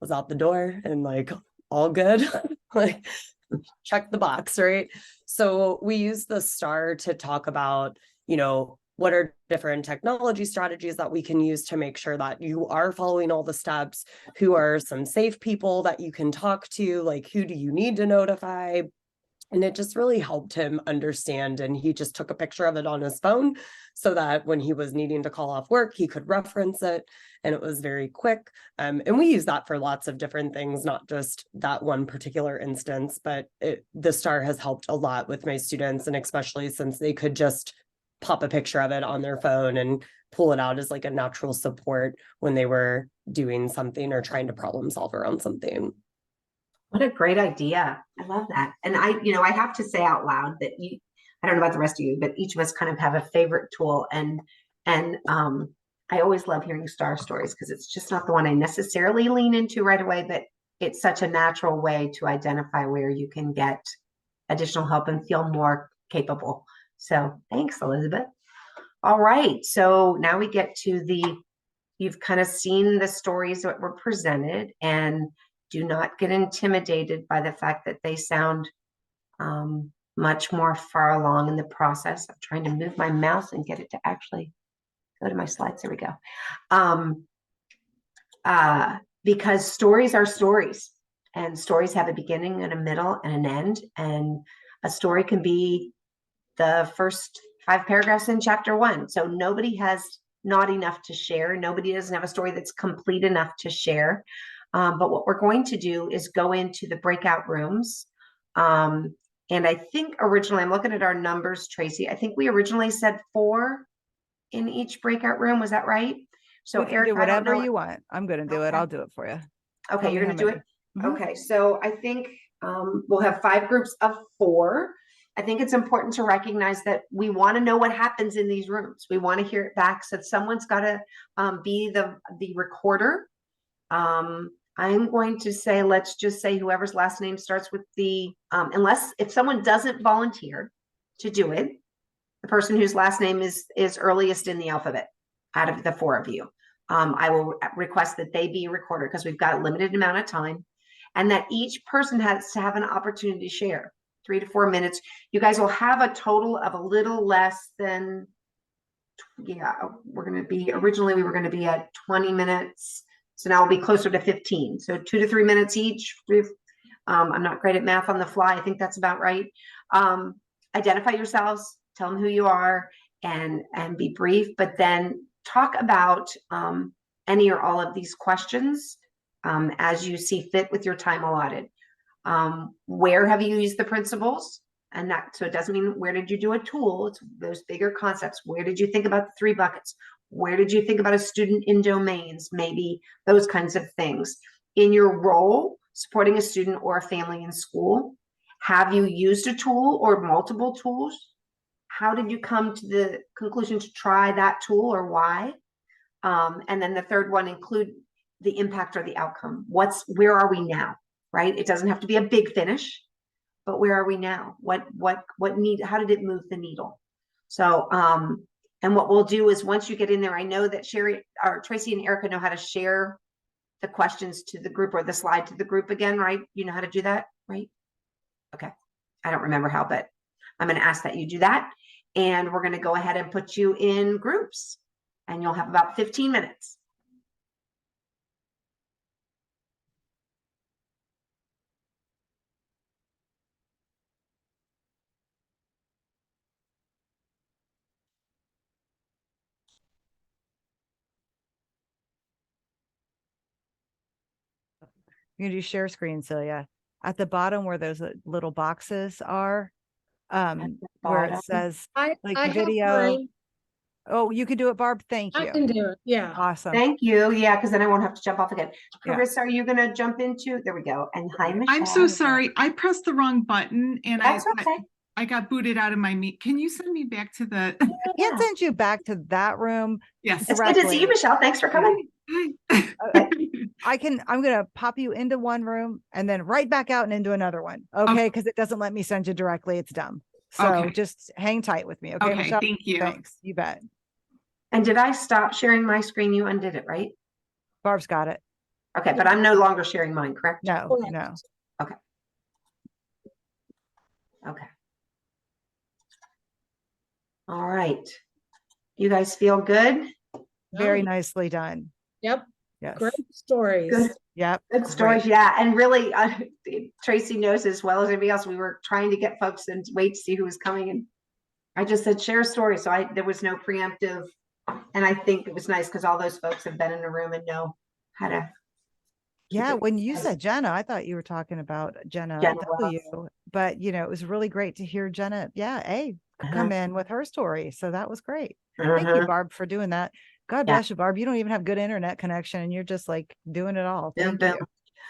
was out the door and like all good. Like, check the box, right? So we use the STAR to talk about, what are different technology strategies that we can use to make sure that you are following all the steps? Who are some safe people that you can talk to? Like, who do you need to notify? And it just really helped him understand. And he just took a picture of it on his phone so that when he was needing to call off work, he could reference it. And it was very quick. And we use that for lots of different things, not just that one particular instance, but the STAR has helped a lot with my students. And especially since they could just pop a picture of it on their phone and pull it out as like a natural support when they were doing something or trying to problem solve around something. What a great idea. I love that. And I have to say out loud that I don't know about the rest of you, but each of us kind of have a favorite tool. And I always love hearing STAR stories because it's just not the one I necessarily lean into right away, but it's such a natural way to identify where you can get additional help and feel more capable. So thanks, Elizabeth. All right. So now we get to you've kind of seen the stories that were presented, and do not get intimidated by the fact that they sound much more far along in the process. I'm trying to move my mouse and get it to actually go to my slides. There we go. Because stories are stories, and stories have a beginning and a middle and an end. And a story can be the first 5 paragraphs in chapter 1. So nobody has not enough to share. Nobody doesn't have a story that's complete enough to share. But what we're going to do is go into the breakout rooms. And I think originally, I'm looking at our numbers, Tracy. I think we originally said 4 in each breakout room. Was that right? So We can Eric, do whatever you want. I'm going to do it. Okay. I'll do it for you. Okay, Tell you're me going to how do it? many. Okay, so I think we'll have 5 groups of 4. I think it's important to recognize that we want to know what happens in these rooms. We want to hear it back. So someone's got to be the recorder. I'm going to say, let's just say whoever's last name starts with the, unless if someone doesn't volunteer to do it, the person whose last name is earliest in the alphabet out of the 4 of you. I will request that they be a recorder because we've got a limited amount of time, and that each person has to have an opportunity to share 3 to 4 minutes. You guys will have a total of a little less than, originally we were going to be at 20 minutes. So now we'll be closer to 15. So 2 to 3 minutes each. I'm not great at math on the fly. I think that's about right. Identify yourselves, tell them who you are, and be brief, but then talk about any or all of these questions as you see fit with your time allotted. Where have you used the principles? And so it doesn't mean where did you do a tool, it's those bigger concepts. Where did you think about the 3 buckets? Where did you think about a student in domains? Maybe those kinds of things. In your role, supporting a student or a family in school, have you used a tool or multiple tools? How did you come to the conclusion to try that tool, or why? And then the third one, include the impact or the outcome. Where are we now, right? It doesn't have to be a big finish, but where are we now? How did it move the needle? So, and what we'll do is once you get in there, I know that Tracy and Erica know how to share the questions to the group or the slide to the group again, right? You know how to do that, right? Okay. I don't remember how, but I'm going to ask that you do that. And we're going to go ahead and put you in groups, and you'll have about 15 minutes. You're gonna do share screen, Celia. At the bottom where those little boxes are, where it bottom. says I have video. mine. Oh, you can do it, Barb. Thank I you. can do it. Yeah. Awesome. Thank you. Yeah, because then I won't have to jump off again. Yeah. Carissa, are you going to jump into? There we go. And hi, Michelle. I'm so sorry. I pressed the wrong button and That's okay. I got booted out of my meet. Can you send me back to the? I can't send you back to that room. Yes. It's good to see you, Michelle. Thanks for coming. I'm gonna pop you into one room and then right back out and into another one. Okay, because it doesn't let me send you directly. It's dumb. So just hang tight with me. Okay, Michelle? Thank you. Thanks. You bet. And did I stop sharing my screen? You undid it, right? Barb's got it. Okay, but I'm no longer sharing mine, correct? No, no. Okay. Okay. All right. You guys feel good? Very nicely done. Yep. Yes. Great stories. Good. Yep. Good stories. Yeah. And really, Tracy knows as well as anybody else, we were trying to get folks and wait to see who was coming. And I just said, share a story. So there was no preemptive. And I think it was nice because all those folks have been in the room and know how to. Yeah, when you said Jenna, I thought you were talking about Jenna W. But you know, it was really great to hear Jenna, come in with her story. So that was great. Thank you, Barb, for doing that. God bless you, Barb. You don't even have good internet connection and you're just like doing it all. Thank you.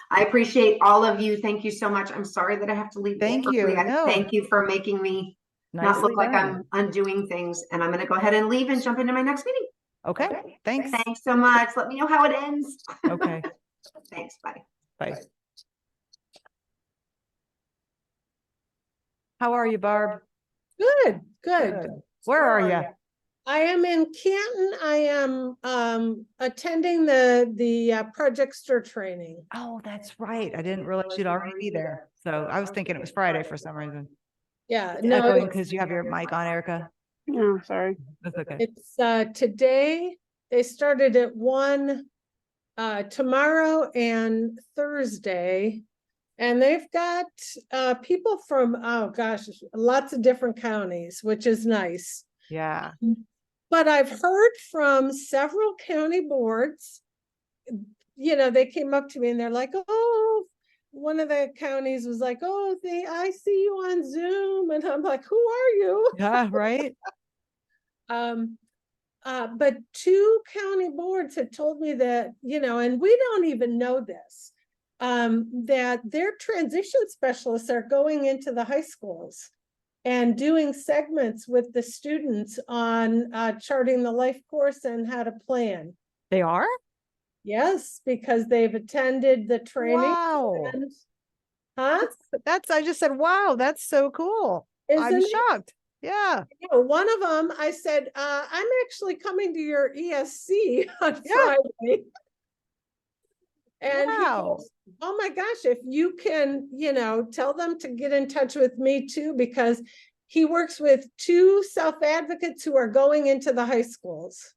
I appreciate all of you. Thank you so much. I'm sorry that I have to leave. Thank you. Thank you for making me not look like I'm undoing things. And I'm going to go ahead and leave and jump into my next meeting. Okay. Thanks. Thanks so much. Let me know how it ends. Okay. Thanks. Bye. Bye. How are you, Barb? Good. Where are you? I am in Canton. I am attending the Project STIR training. Oh, that's right. I didn't realize you'd already be there. So I was thinking it was Friday for some reason. Yeah, no, because you have your mic on, Erica. No, sorry. That's okay. It's today. They started at 1 tomorrow and Thursday. And they've got people from, lots of different counties, which is nice. Yeah. But I've heard from several county boards, you know, they came up to me and they're like, oh, one of the counties was like, oh, I see you on Zoom. And I'm like, who are you? Yeah, right. But 2 county boards had told me that, you know, and we don't even know this, that their transition specialists are going into the high schools and doing segments with the students on charting the life course and how to plan. They are? Yes, because they've attended the training. Wow. And, I just said, wow, that's so cool. I'm shocked. Yeah. One of them, I said, I'm actually coming to your ESC on Friday. And he goes, oh my gosh, if you can, you know, tell them to get in touch with me too, because he works with 2 self-advocates who are going into the high schools.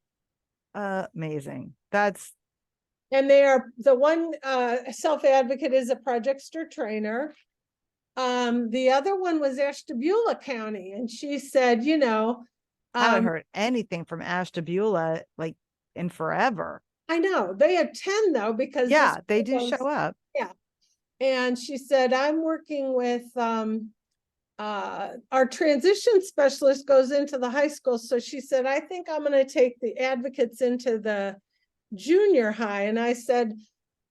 Amazing. And they are, the one self-advocate is a Project STIR trainer. The other one was Ashtabula County, and she said, you know, I haven't heard anything from Ashtabula like in forever. I know they attend though, because they do show up. Yeah. And she said, I'm working with our transition specialist goes into the high school. So she said, I think I'm going to take the advocates into the junior high. And I said,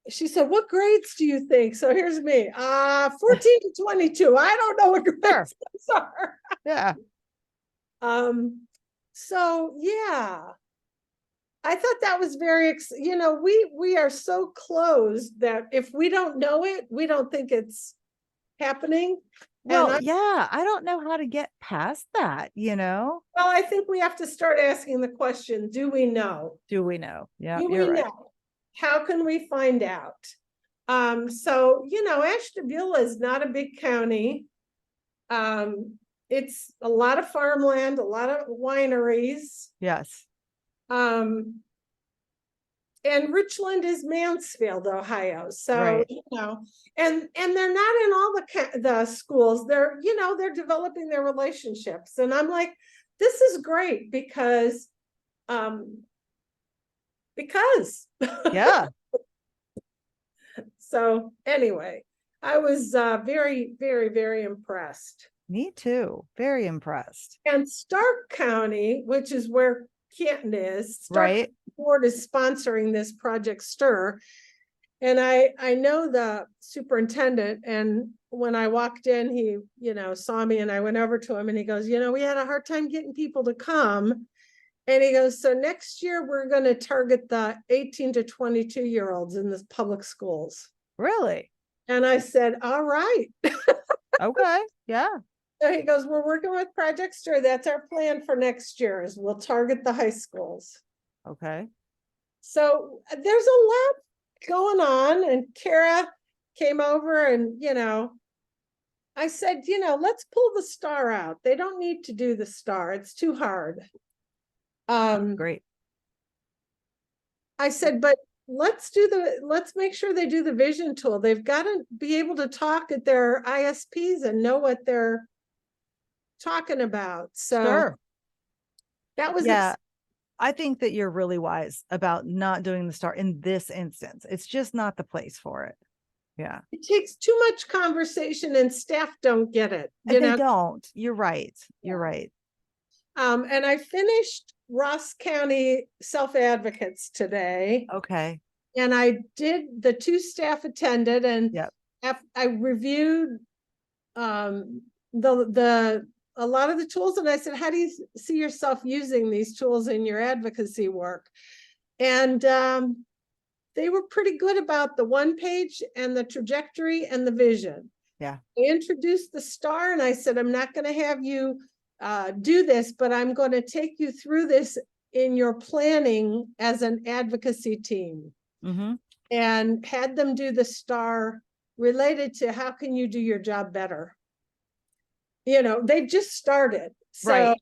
she said, what grades do you think? So here's me, 14 to 22. I don't know what grades those are. Yeah. So yeah. I thought that was very, you know, we are so closed that if we don't know it, we don't think it's happening. Well, yeah, I don't know how to get past that, you know? Well, I think we have to start asking the question, do we know? Do we know? Yeah, Do you're we right. know? How can we find out? So, you know, Ashtabula is not a big county. It's a lot of farmland, a lot of wineries. Yes. And Richland is Mansfield, Ohio. So, Right. you know, and they're not in all the schools. They're, you know, they're developing their relationships. And I'm like, this is great because Yeah. So anyway, I was very, very, very impressed. Me too. Very impressed. And Stark County, which is where Canton is, Stark Right. Board is sponsoring this Project Stir. And I know the superintendent, and when I walked in, he, you know, saw me, and I went over to him, and he goes, you know, we had a hard time getting people to come. And he goes, so next year we're going to target the 18 to 22-year-olds in the public schools. Really? And I said, all right. Okay. Yeah. So he goes, we're working with Project Stir. That's our plan for next year, is we'll target the high schools. Okay. So there's a lot going on. And Kara came over and, you know, I said, you know, let's pull the star out. They don't need to do the star. It's too hard. Great. I said, but let's make sure they do the vision tool. They've got to be able to talk at their ISPs and know what they're talking about. So Sure. that was Yeah. I think that you're really wise about not doing the star in this instance. It's just not the place for it. Yeah. it takes too much conversation and staff don't get it. And they don't. You're right. You're right. And I finished Ross County Self-Advocates today. Okay. And I did, the 2 staff attended, and Yep. I reviewed a lot of the tools, and I said, how do you see yourself using these tools in your advocacy work? And they were pretty good about the 1 page and the trajectory and the vision. Yeah. I introduced the star, and I said, I'm not going to have you do this, but I'm going to take you through this in your planning as an advocacy team. Mm-hmm. And had them do the star related to how can you do your job better. You know, they just started. So, Right.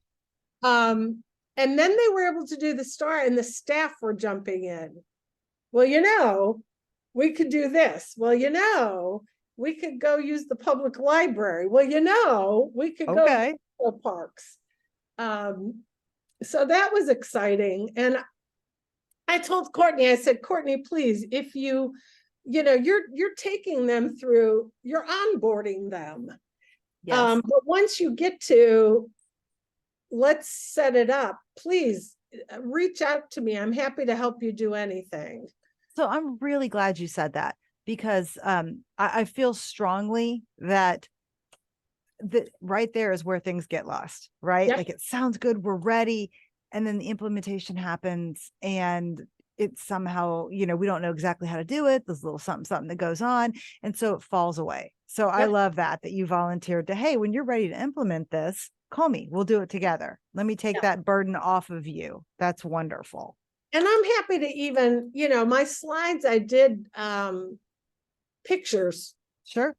and then they were able to do the star, and the staff were jumping in. Well, you know, we could do this. Well, you know, we could go use the public library. Well, you know, we could go to the parks. So that was exciting. And I told Courtney, I said, Courtney, please, if you know, you're taking them through, you're onboarding them. Yes. But once you get to, let's set it up, please reach out to me. I'm happy to help you do anything. So I'm really glad you said that, because I feel strongly that right there is where things get lost, right? Yep. Like, it sounds good, we're ready, and then the implementation happens, and it's somehow, you know, we don't know exactly how to do it. There's a little something that goes on, and so it falls away. So I love that you volunteered to, hey, when you're ready to implement this, call me, we'll do it together. Let me take that burden off of you. That's wonderful. And I'm happy to even, you know, my slides, I did pictures. Sure.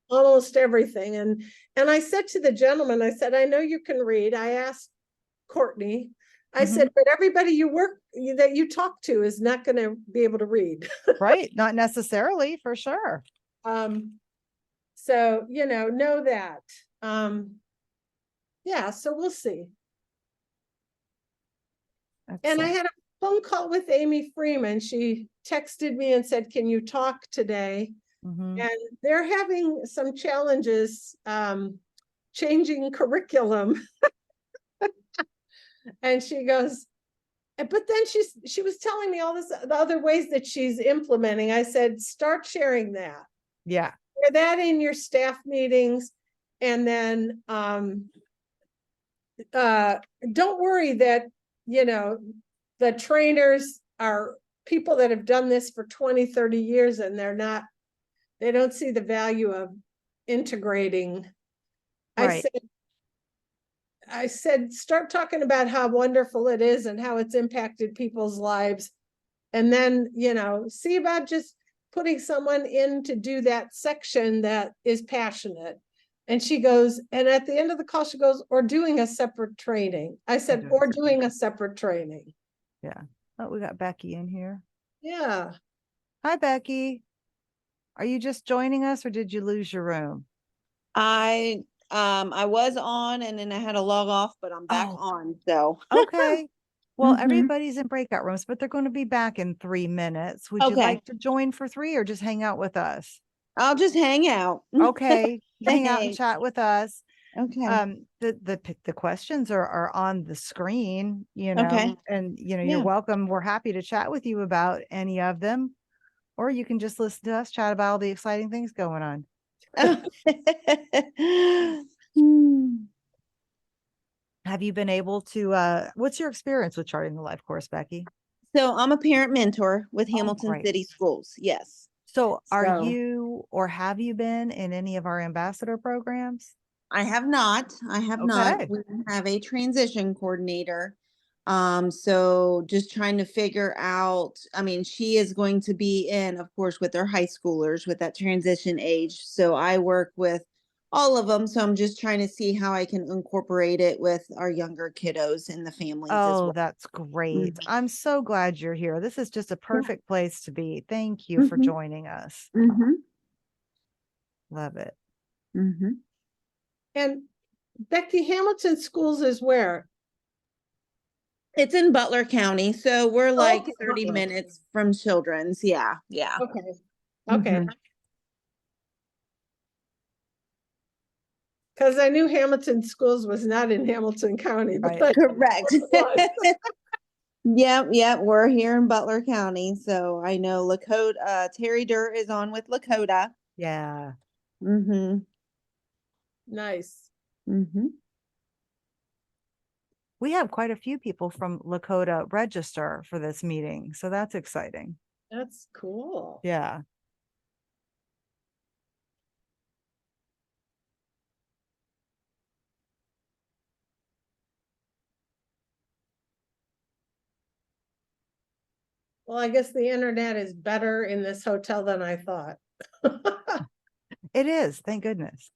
Almost everything. And I said to the gentleman, I said, I know you can read. I asked Courtney, I said, but everybody that you talk to is not going to be able to read. Right. Not necessarily, for sure. So, you know that. Yeah, so we'll see. And I had a phone call with Amy Freeman. She texted me and said, can you talk today? And they're having some challenges changing curriculum. And she goes, but then she was telling me all the other ways that she's implementing. I said, start sharing that. Yeah. Share that in your staff meetings. And then don't worry that, you know, the trainers are people that have done this for 20, 30 years, and they don't see the value of integrating. Right. I said, start talking about how wonderful it is and how it's impacted people's lives. And then, see about just putting someone in to do that section that is passionate. And she goes, and at the end of the call, she goes, or doing a separate training. I said, or doing a separate training. Yeah. Oh, we got Becky in here. Yeah. Hi, Becky. Are you just joining us or did you lose your room? I was on and then I had to log off, but I'm back Oh. on. So Okay. Well, Mhm. everybody's in breakout rooms, but they're going to be back in 3 minutes. Would you Okay. like to join for 3 or just hang out with us? I'll just hang out. Okay. Hang out and Thanks. chat with us. Okay. The questions are on the screen, Okay. and you're Yeah. welcome. We're happy to chat with you about any of them, or you can just listen to us chat about all the exciting things going on. Hmm. Have you been able to, what's your experience with charting the life course, Becky? So I'm a parent mentor with Oh, Hamilton great. City Schools. Yes. So are So- you, or have you been in any of our ambassador programs? I have not. I have Okay. not. We have a transition coordinator. So just trying to figure out, I mean, she is going to be in, of course, with their high schoolers with that transition age. So I work with all of them. So I'm just trying to see how I can incorporate it with our younger kiddos and the families as Oh, well. that's great. Mhm. I'm so glad you're here. This is just a perfect place to be. Thank you for Mhm. joining us. Mm-hmm. Love it. Mm-hmm. And Becky, Hamilton Schools is where? It's in Butler County. So we're like Okay, 30 Butler. minutes from Children's. Yeah. Yeah. Okay. Okay. Mhm. Because I knew Hamilton Schools was not in Hamilton County, but Right. Correct. I Yep, we're here in Butler County. So I know Lakota, Terry Dirt is on with Lakota. Yeah. Mm-hmm. nice. Mm-hmm. We have quite a few people from Lakota register for this meeting, so that's exciting. That's cool. Yeah. Well, I guess the internet is better in this hotel than I thought. It is, thank goodness.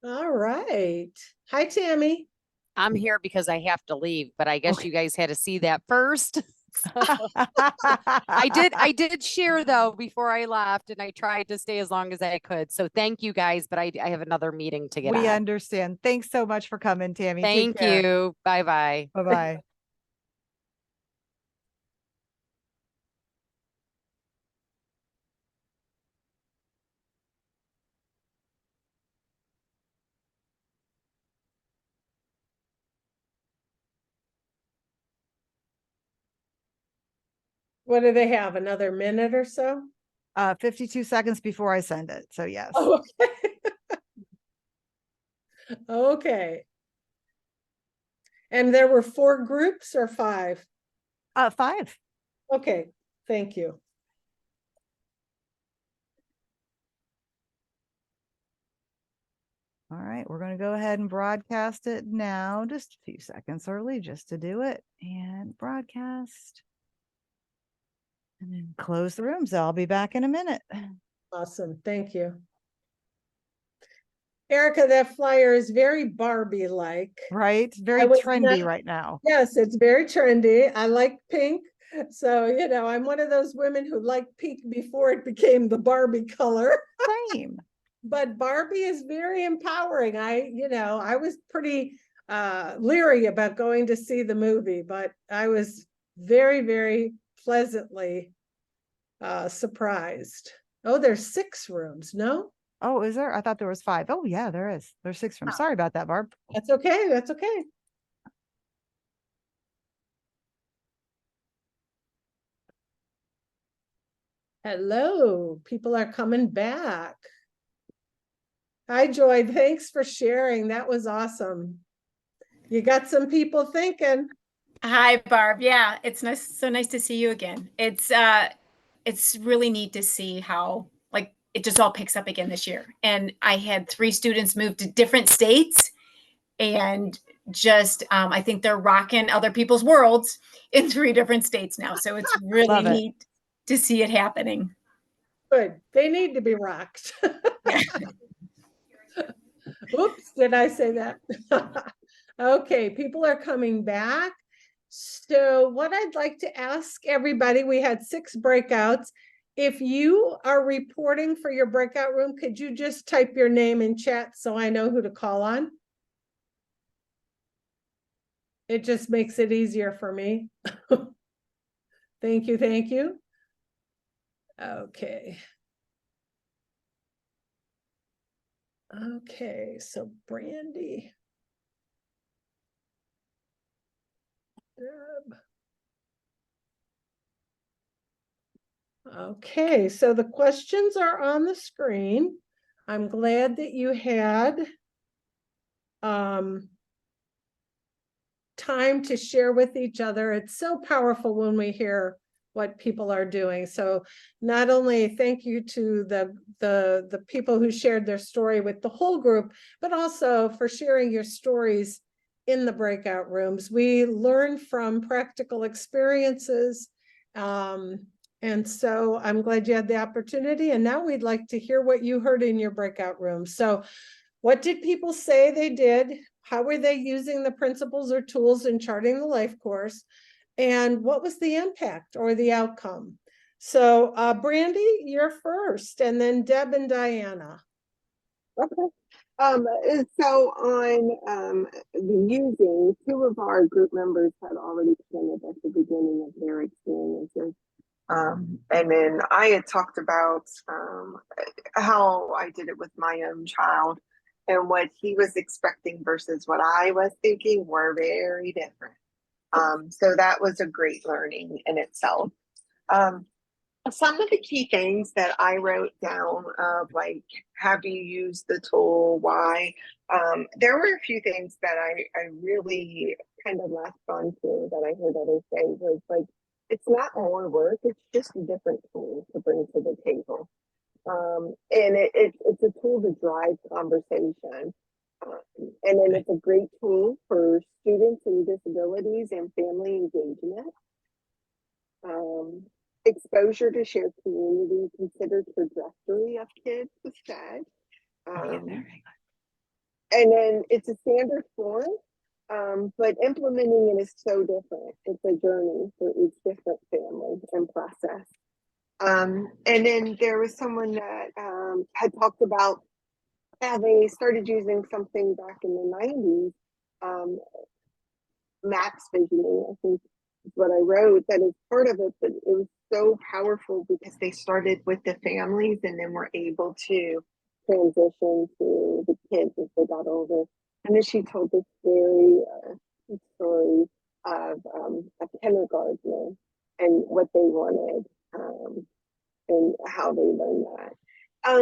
All right. Hi, Tammy. I'm here because I have to leave, but I guess Okay. you guys had to see that first. I did share though before I left and I tried to stay as long as I could. So thank you guys, but I have another meeting to get We on. understand. Thanks so much for coming, Tammy. Take Thank care. you. Bye-bye. Bye-bye. What do they have? Another minute or so? 52 seconds before I send it. So yes. Oh, okay. Okay. And there were 4 groups or 5? 5. Okay, thank you. All right, we're going to go ahead and broadcast it now, just a few seconds early just to do it, and broadcast. And then close the room. So I'll be back in a minute. Awesome, thank you. Erica, that flyer is very Barbie-like. Right? Very I was trendy not- right now. Yes, it's very trendy. I like pink. So, I'm one of those women who liked pink before it became the Barbie color. Same. But Barbie is very empowering. I was pretty leery about going to see the movie, but I was very, very pleasantly surprised. Oh, there's 6 rooms, no? Oh, is there? I thought there was 5. Oh, yeah, there is. There's 6 rooms. Sorry about that, Barb. That's okay, that's okay. Hello, people are coming back. Hi, Joy. Thanks for sharing. That was awesome. You got some people thinking. Hi, Barb. Yeah, it's nice. So nice to see you again. It's really neat to see how like it just all picks up again this year. And I had 3 students move to different states, and just I think they're rocking other people's worlds in 3 different states now. So it's really Love it. neat to see it happening. Good. They need to be rocked. Oops, did I say that? Okay, people are coming back. So what I'd like to ask everybody, we had 6 breakouts. If you are reporting for your breakout room, could you just type your name in chat so I know who to call on? It just makes it easier for me. Thank you, thank you. Okay. Okay, so Brandy. Deb. Okay, so the questions are on the screen. I'm glad that you had time to share with each other. It's so powerful when we hear what people are doing. So not only thank you to the people who shared their story with the whole group, but also for sharing your stories in the breakout rooms. We learn from practical experiences. And so I'm glad you had the opportunity. And now we'd like to hear what you heard in your breakout room. So what did people say they did? How were they using the principles or tools in charting the life course? And what was the impact or the outcome? So Brandy, you're first, and then Deb and Diana. Okay. So on the using, 2 of our group members had already presented at the beginning of their experiences. And then I had talked about how I did it with my own child, and what he was expecting versus what I was thinking were very different. So that was a great learning in itself. Some of the key things that I wrote down of like, have you used the tool? Why? There were a few things that I really kind of latched onto that I heard others say was like, it's not more work, it's just a different tool to bring to the table. And it's a tool to drive conversation. And then it's a great tool for students with disabilities and family engagement. Exposure to shared community, consider trajectory of kids with STAG. And then it's a standard form, but implementing it is so different. It's a journey for each different family and process. And then there was someone that had talked about how they started using something back in the 90s, max visioning, I think is what I wrote, that is part of it, but it was so powerful because they started with the families and then were able to transition to the kids as they got older. And then she told this very story of a kindergartner and what they wanted and how they learned that.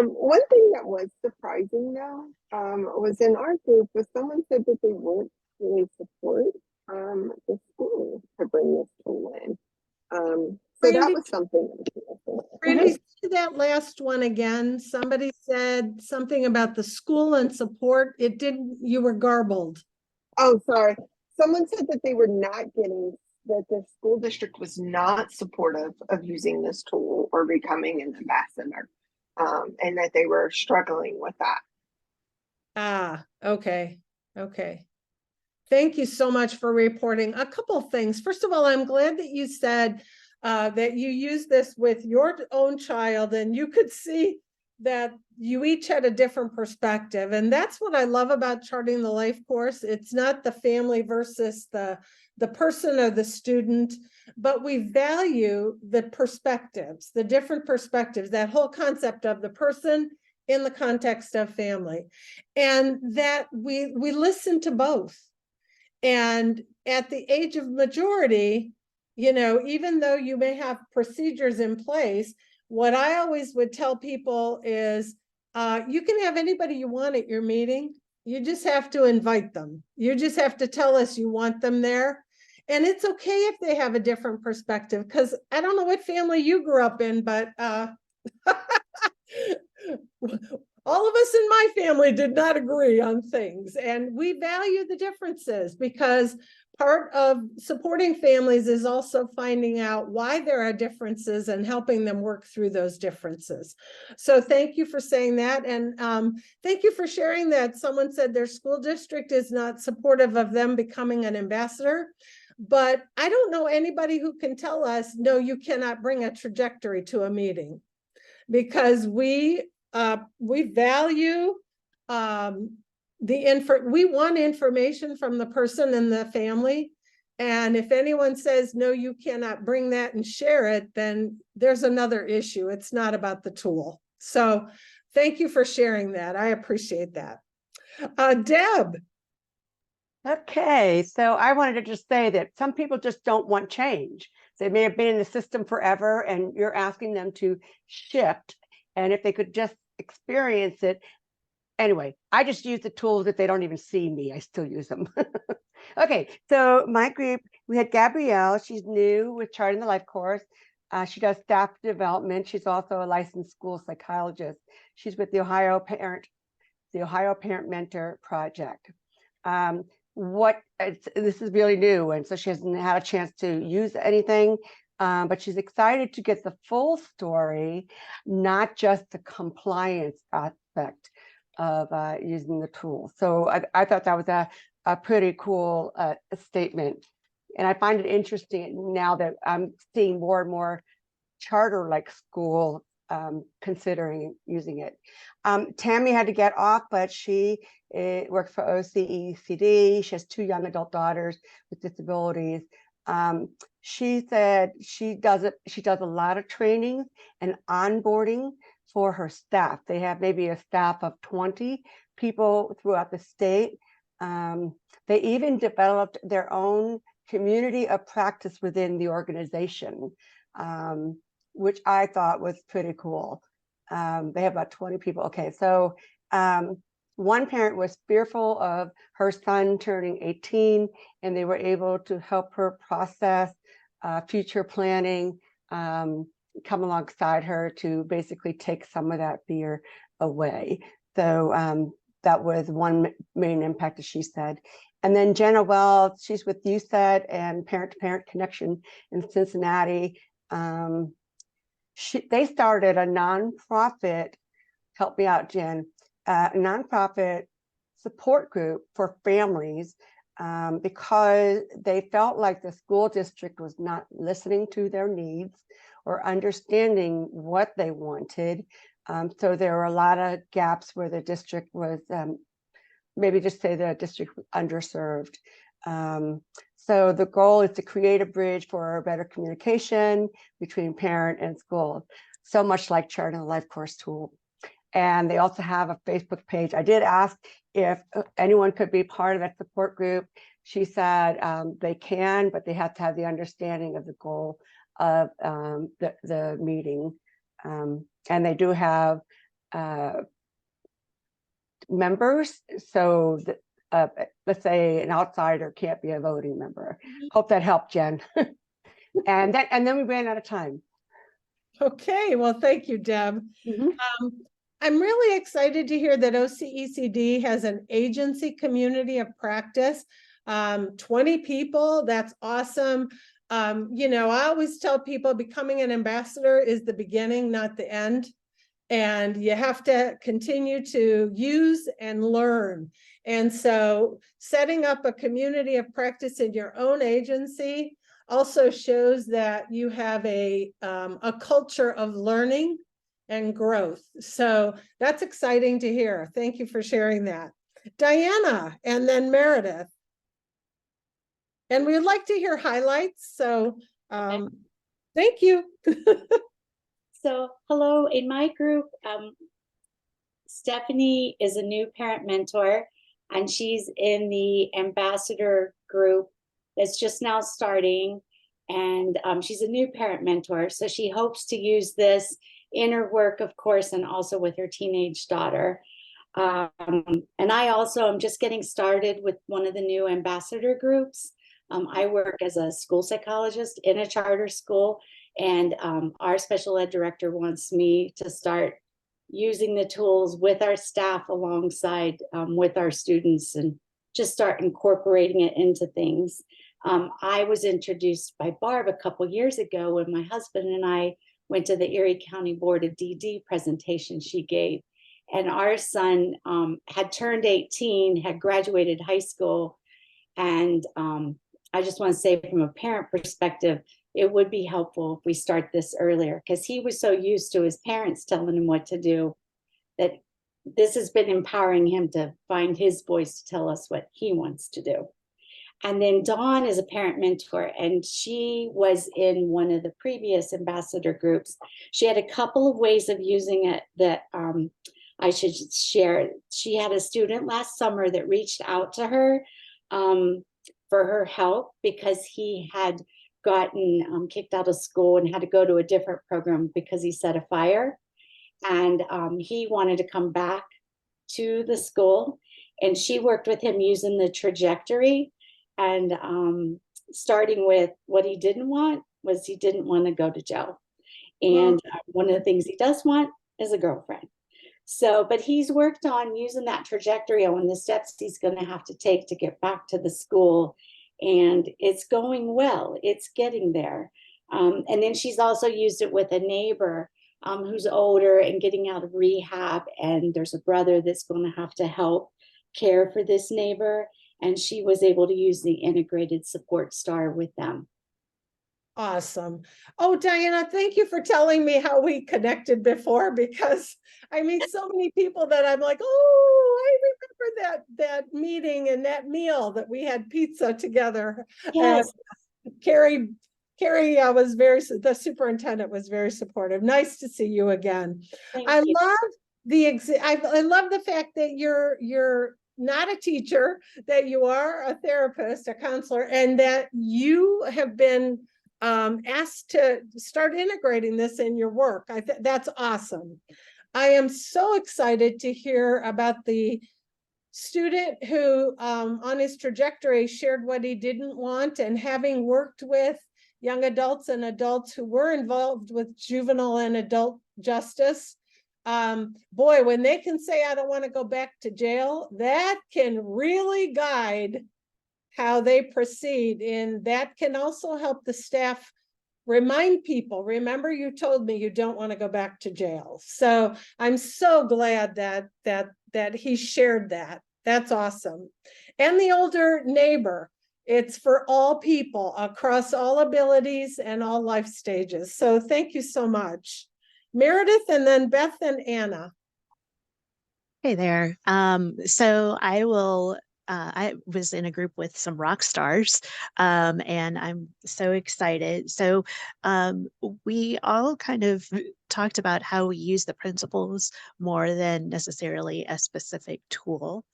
One thing that was surprising though was in our group was someone said that they weren't really support the school to bring this tool in. So that was something. Brandy, say that last one again. Somebody said something about the school and support. It didn't, you were garbled. Oh, sorry. Someone said that they were not getting, that the school district was not supportive of using this tool or becoming an ambassador, and that they were struggling with that. Ah, okay. Okay. Thank you so much for reporting. A couple of things. First of all, I'm glad that you said that you used this with your own child and you could see that you each had a different perspective. And that's what I love about charting the life course. It's not the family versus the person or the student, but we value the perspectives, the different perspectives, that whole concept of the person in the context of family, and that we listen to both. And at the age of majority, you know, even though you may have procedures in place, what I always would tell people is You can have anybody you want at your meeting. You just have to invite them. You just have to tell us you want them there. And it's okay if they have a different perspective, because I don't know what family you grew up in, but all of us in my family did not agree on things, and we value the differences, because part of supporting families is also finding out why there are differences and helping them work through those differences. So thank you for saying that. And thank you for sharing that someone said their school district is not supportive of them becoming an ambassador. But I don't know anybody who can tell us, no, you cannot bring a trajectory to a meeting, because we value we want information from the person and the family. And if anyone says, no, you cannot bring that and share it, then there's another issue. It's not about the tool. So thank you for sharing that. I appreciate that. Deb. Okay, so I wanted to just say that some people just don't want change. They may have been in the system forever, and you're asking them to shift. And if they could just experience it. Anyway, I just use the tools that they don't even see me. I still use them. Okay, so my group, we had Gabrielle. She's new with Charting the Life course. She does staff development. She's also a licensed school psychologist. She's with the Ohio Parent Mentor Project. This is really new, and so she hasn't had a chance to use anything. But she's excited to get the full story, not just the compliance aspect of using the tool. So I thought that was a pretty cool statement. And I find it interesting now that I'm seeing more and more charter-like school considering using it. Tammy had to get off, but she works for OCECD. She has 2 young adult daughters with disabilities. She said she does a lot of training and onboarding for her staff. They have maybe a staff of 20 people throughout the state. They even developed their own community of practice within the organization, which I thought was pretty cool. They have about 20 people. Okay, so one parent was fearful of her son turning 18, and they were able to help her process future planning, come alongside her to basically take some of that fear away. So that was one main impact, as she said. And then Jenna Wells, she's with USED and Parent to Parent Connection in Cincinnati. They started a nonprofit, help me out, Jen, a nonprofit support group for families because they felt like the school district was not listening to their needs or understanding what they wanted. So there were a lot of gaps where the district was, maybe just say the district was underserved. So the goal is to create a bridge for better communication between parent and school, so much like Charting the Life course tool. And they also have a Facebook page. I did ask if anyone could be part of that support group. She said they can, but they have to have the understanding of the goal of the meeting. And they do have members. So let's say an outsider can't be a voting member. Hope that helped, Jen. and then we ran out of time. Okay, well, thank you, Deb. I'm really excited to hear that OCECD has an agency community of practice. 20 people, that's awesome. You know, I always tell people becoming an ambassador is the beginning, not the end. And you have to continue to use and learn. And so setting up a community of practice in your own agency also shows that you have a culture of learning and growth. So that's exciting to hear. Thank you for sharing that. Diana, and then Meredith. And we would like to hear highlights. So thank you. So hello, in my group, Stephanie is a new parent mentor, and she's in the ambassador group that's just now starting. And she's a new parent mentor. So she hopes to use this in her work, of course, and also with her teenage daughter. And I also am just getting started with one of the new ambassador groups. I work as a school psychologist in a charter school, and our special ed director wants me to start using the tools with our staff alongside with our students and just start incorporating it into things. I was introduced by Barb a couple years ago when my husband and I went to the Erie County Board of DD presentation she gave. And our son had turned 18, had graduated high school. And I just want to say from a parent perspective, it would be helpful if we start this earlier, because he was so used to his parents telling him what to do that this has been empowering him to find his voice to tell us what he wants to do. And then Dawn is a parent mentor, and she was in one of the previous ambassador groups. She had a couple of ways of using it that I should share. She had a student last summer that reached out to her for her help because he had gotten kicked out of school and had to go to a different program because he set a fire. And he wanted to come back to the school, and she worked with him using the trajectory. And starting with what he didn't want was he didn't want to go to jail. And one of the things he does want is a girlfriend. So, but he's worked on using that trajectory on the steps he's going to have to take to get back to the school. And it's going well. It's getting there. And then she's also used it with a neighbor who's older and getting out of rehab. And there's a brother that's going to have to help care for this neighbor. And she was able to use the integrated support star with them. Awesome. Oh, Diana, thank you for telling me how we connected before, because I meet so many people that I'm like, oh, I remember that meeting and that meal that we had pizza together. Yes. Carrie was the superintendent was very supportive. Nice to see you again. I love the fact that you're not a teacher, that you are a therapist, a counselor, and that you have been asked to start integrating this in your work. That's awesome. I am so excited to hear about the student who on his trajectory shared what he didn't want, and having worked with young adults and adults who were involved with juvenile and adult justice. Boy, when they can say, I don't want to go back to jail, that can really guide how they proceed. And that can also help the staff remind people, remember you told me you don't want to go back to jail. So I'm so glad that he shared that. That's awesome. And the older neighbor, it's for all people across all abilities and all life stages. So thank you so much. Meredith, and then Beth and Anna. Hey there. So I was in a group with some rock stars, and I'm so excited. So we all kind of talked about how we use the principles more than necessarily a specific tool.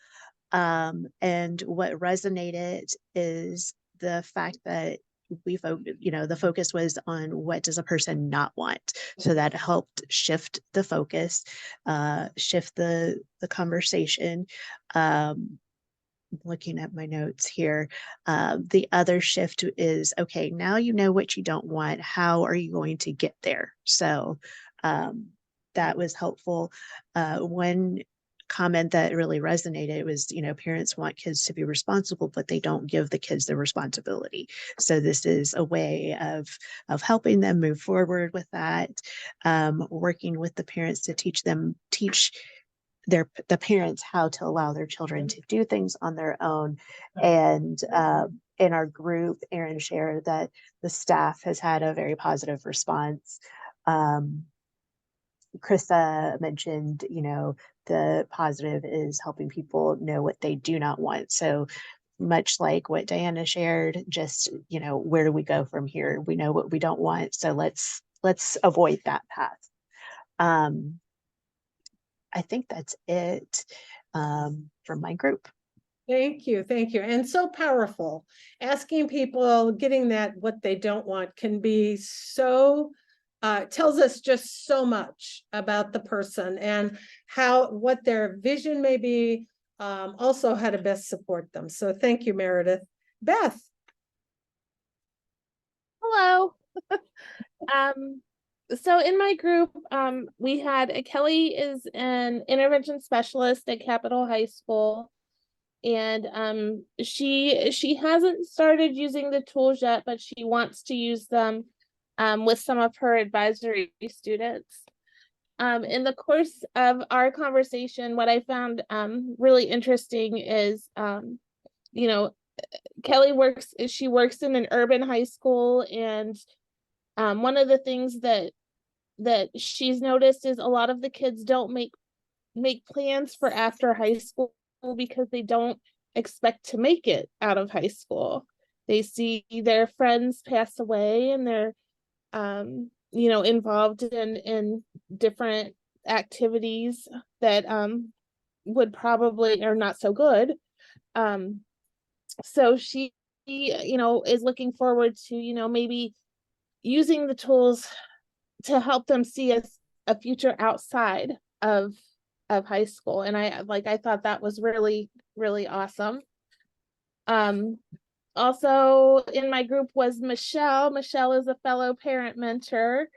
And what resonated is the fact that the focus was on what does a person not want. So that helped shift the focus, shift the conversation. Looking at my notes here, the other shift is, okay, now you know what you don't want. How are you going to get there? So that was helpful. One comment that really resonated was, parents want kids to be responsible, but they don't give the kids the responsibility. So this is a way of helping them move forward with that, working with the parents to teach the parents how to allow their children to do things on their own. And in our group, Erin shared that the staff has had a very positive response. Krista mentioned, the positive is helping people know what they do not want. So much like what Diana shared, just, where do we go from here? We know what we don't want, so let's avoid that path. I think that's it from my group. Thank you. Thank you. And so powerful. Asking people, getting that what they don't want can be so tells us just so much about the person and what their vision may be, also how to best support them. So thank you, Meredith. Beth. Hello. So in my group, we had Kelly is an intervention specialist at Capitol High School. And she hasn't started using the tools yet, but she wants to use them with some of her advisory students. In the course of our conversation, what I found really interesting is, you know, Kelly works in an urban high school, and one of the things that she's noticed is a lot of the kids don't make plans for after high school because they don't expect to make it out of high school. They see their friends pass away, and they're involved in different activities that would probably are not so good. So she is looking forward to maybe using the tools to help them see a future outside of high school. And I thought that was really, really awesome. Also in my group was Michelle. Michelle is a fellow parent mentor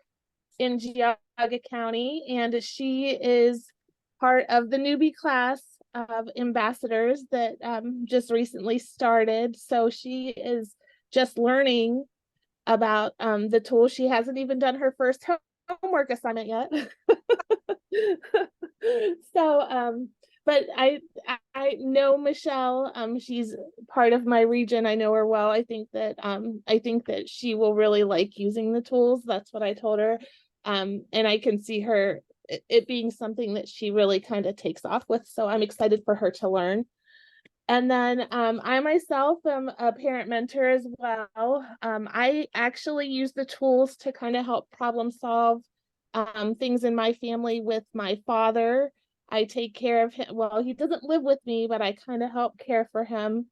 in Geauga County, and she is part of the newbie class of ambassadors that just recently started. So she is just learning about the tool. She hasn't even done her first homework assignment yet. So but I know Michelle. She's part of my region. I know her well. I think that she will really like using the tools. That's what I told her. And I can see her it being something that she really kind of takes off with. So I'm excited for her to learn. And then I myself am a parent mentor as well. I actually use the tools to kind of help problem solve things in my family with my father. I take care of him. Well, he doesn't live with me, but I kind of help care for him.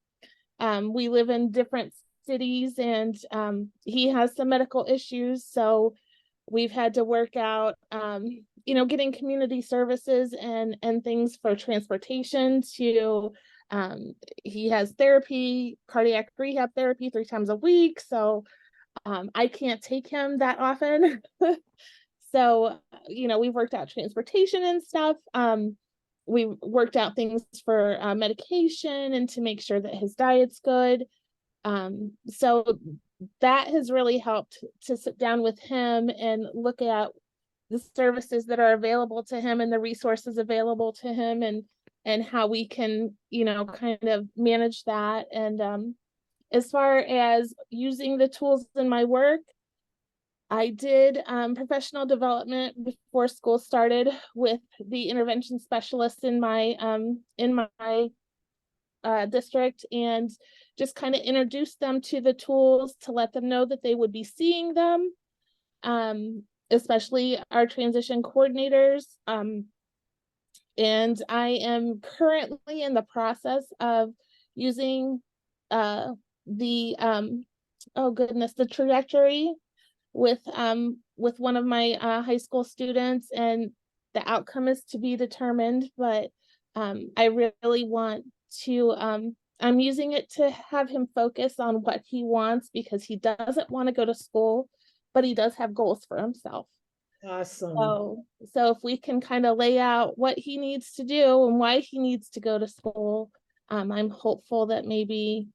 We live in different cities, and he has some medical issues. So we've had to work out, getting community services and things for transportation to, he has therapy, cardiac rehab therapy 3 times a week. So I can't take him that often. So, we've worked out transportation and stuff. We worked out things for medication and to make sure that his diet's good. So that has really helped to sit down with him and look at the services that are available to him and the resources available to him, and how we can, kind of manage that. And as far as using the tools in my work, I did professional development before school started with the intervention specialists in my district, and just kind of introduced them to the tools to let them know that they would be seeing them, especially our transition coordinators. And I am currently in the process of using the trajectory with one of my high school students, and the outcome is to be determined, but I really want to I'm using it to have him focus on what he wants, because he doesn't want to go to school, but he does have goals for himself. Awesome. So if we can kind of lay out what he needs to do and why he needs to go to school, I'm hopeful that maybe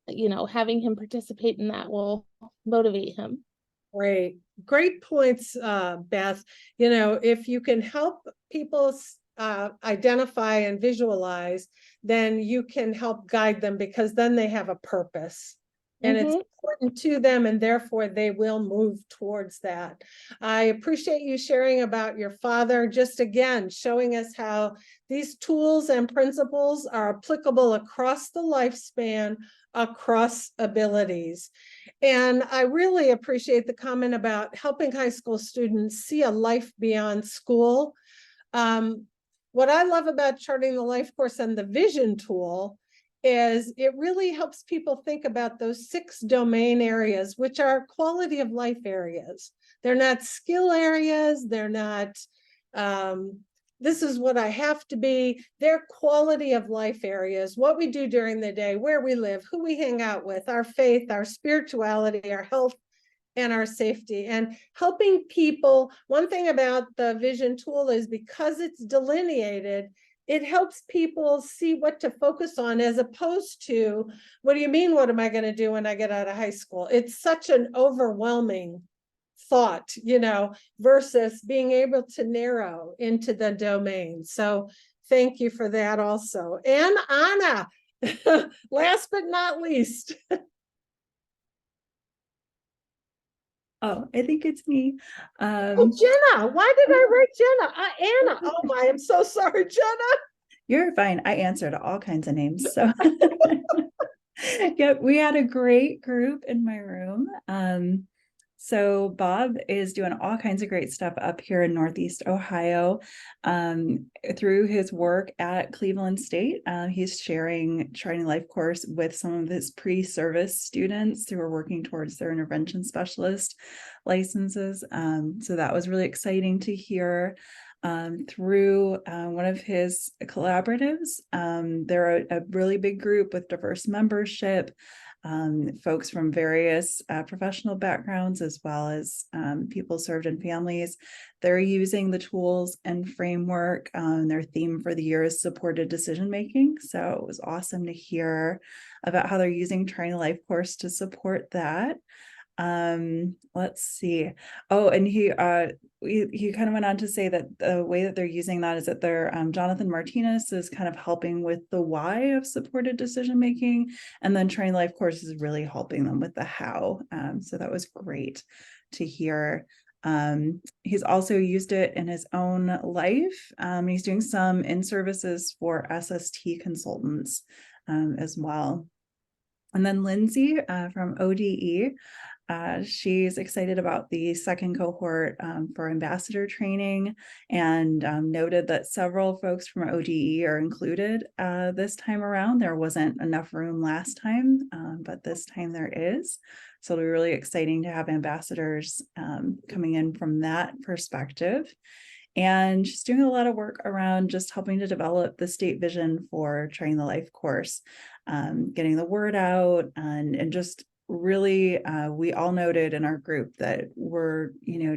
having him participate in that will motivate him. Great points, Beth. If you can help people identify and visualize, then you can help guide them, because then they have a purpose. And it's important to them, and therefore they will move towards that. I appreciate you sharing about your father, just again, showing us how these tools and principles are applicable across the lifespan, across abilities. And I really appreciate the comment about helping high school students see a life beyond school. What I love about charting the life course and the vision tool is it really helps people think about those 6 domain areas, which are quality of life areas. They're not skill areas. They're not, this is what I have to be. They're quality of life areas, what we do during the day, where we live, who we hang out with, our faith, our spirituality, our health, and our safety, and helping people. One thing about the vision tool is because it's delineated, it helps people see what to focus on, as opposed to, what do you mean, what am I going to do when I get out of high school? It's such an overwhelming thought, versus being able to narrow into the domain. So thank you for that also. And Anna, last but not least. Oh, I think it's me. Oh, Jenna. Why did I write Jenna? Anna. Oh my, I'm so sorry, Jenna. You're fine. I answered all kinds of names. So yep, we had a great group in my room. So Bob is doing all kinds of great stuff up here in Northeast Ohio. Through his work at Cleveland State, he's sharing Trident Life course with some of his pre-service students who are working towards their intervention specialist licenses. So that was really exciting to hear. Through one of his collaboratives, they're a really big group with diverse membership. Folks from various professional backgrounds, as well as people served in families. They're using the tools and framework. Their theme for the year is supported decision making. So it was awesome to hear about how they're using Trying Life course to support that. Let's see. Oh, and he kind of went on to say that the way that they're using that is that they're Jonathan Martinez is kind of helping with the why of supported decision making, and then Train Life course is really helping them with the how. So that was great to hear. He's also used it in his own life. He's doing some in-services for SST consultants as well. And then Lindsay from ODE, she's excited about the second cohort for ambassador training, and noted that several folks from ODE are included this time around. There wasn't enough room last time, but this time there is. So it'll be really exciting to have ambassadors coming in from that perspective. And she's doing a lot of work around just helping to develop the state vision for Train the Life course, getting the word out, and just really, we all noted in our group that we're,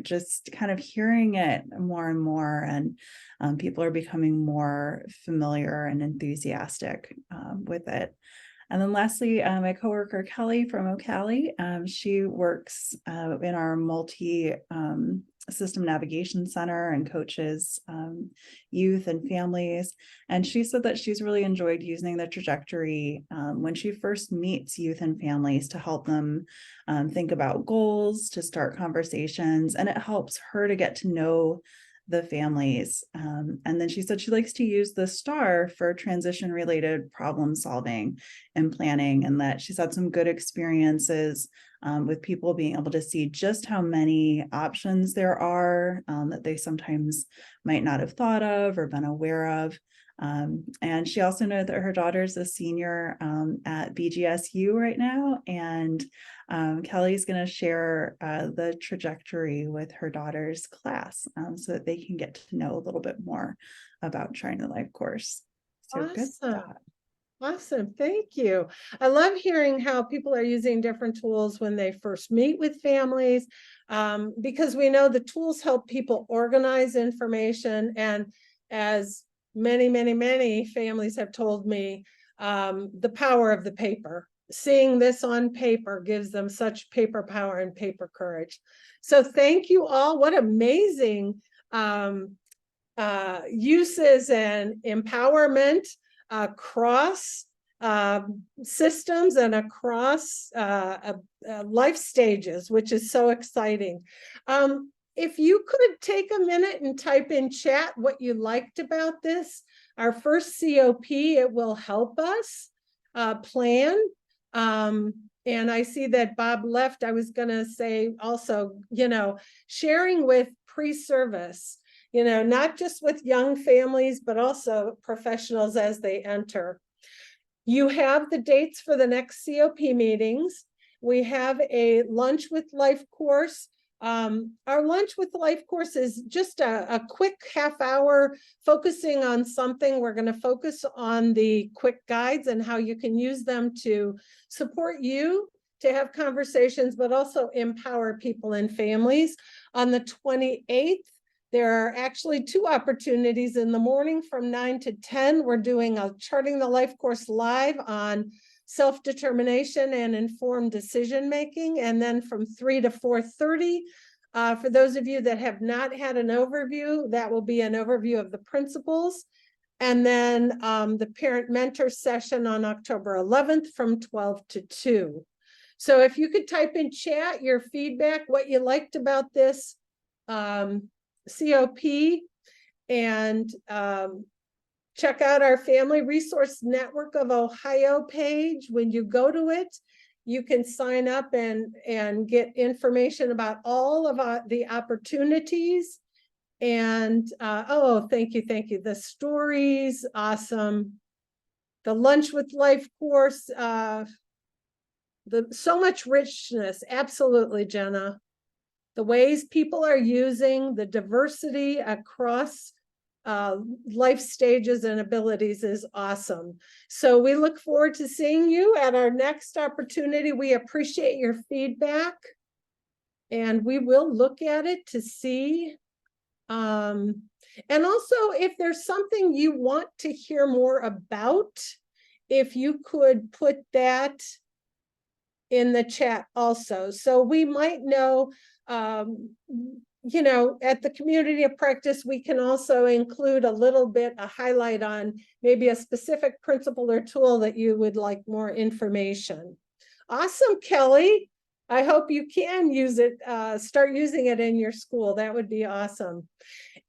just kind of hearing it more and more, and people are becoming more familiar and enthusiastic with it. And then lastly, my coworker Kelly from Ocali, she works in our multi-system navigation center and coaches youth and families. And she said that she's really enjoyed using the trajectory when she first meets youth and families to help them think about goals, to start conversations, and it helps her to get to know the families. And then she said she likes to use the STAR for transition related problem solving and planning, and that she's had some good experiences with people being able to see just how many options there are that they sometimes might not have thought of or been aware of. And she also knows that her daughter's a senior at BGSU right now, and Kelly's going to share the trajectory with her daughter's class so that they can get to know a little bit more about Trying the Life course. So Awesome. good stuff. Awesome. Thank you. I love hearing how people are using different tools when they first meet with families, because we know the tools help people organize information. And as many families have told me, the power of the paper. Seeing this on paper gives them such paper power and paper courage. So thank you all. What amazing uses and empowerment across systems and across life stages, which is so exciting. If you could take a minute and type in chat what you liked about this, our first COP, it will help us plan. And I see that Bob left. I was going to say also, sharing with pre-service, not just with young families, but also professionals as they enter. You have the dates for the next COP meetings. We have a Lunch with Life course Our Lunch with Life course is just a quick half hour focusing on something. We're going to focus on the quick guides and how you can use them to support you to have conversations, but also empower people and families. On the 28th, there are actually 2 opportunities in the morning from 9 to 10. We're doing a Charting the Life course live on self-determination and informed decision-making. And then from 3 to 4:30, for those of you that have not had an overview, that will be an overview of the principles. And then the parent mentor session on October 11th from 12 to 2. So if you could type in chat your feedback, what you liked about this COP, and check out our Family Resource Network of Ohio page. When you go to it, you can sign up and get information about all of the opportunities. And oh, thank you. The stories, awesome. The Lunch with Life course, so much richness, absolutely, Jenna. The ways people are using the diversity across life stages and abilities is awesome. So we look forward to seeing you at our next opportunity. We appreciate your feedback, and we will look at it to see. And also, if there's something you want to hear more about, if you could put that in the chat also, so we might know. You know, at the community of practice, we can also include a little bit, a highlight on maybe a specific principle or tool that you would like more information. Awesome, Kelly. I hope you can use it, start using it in your school. That would be awesome.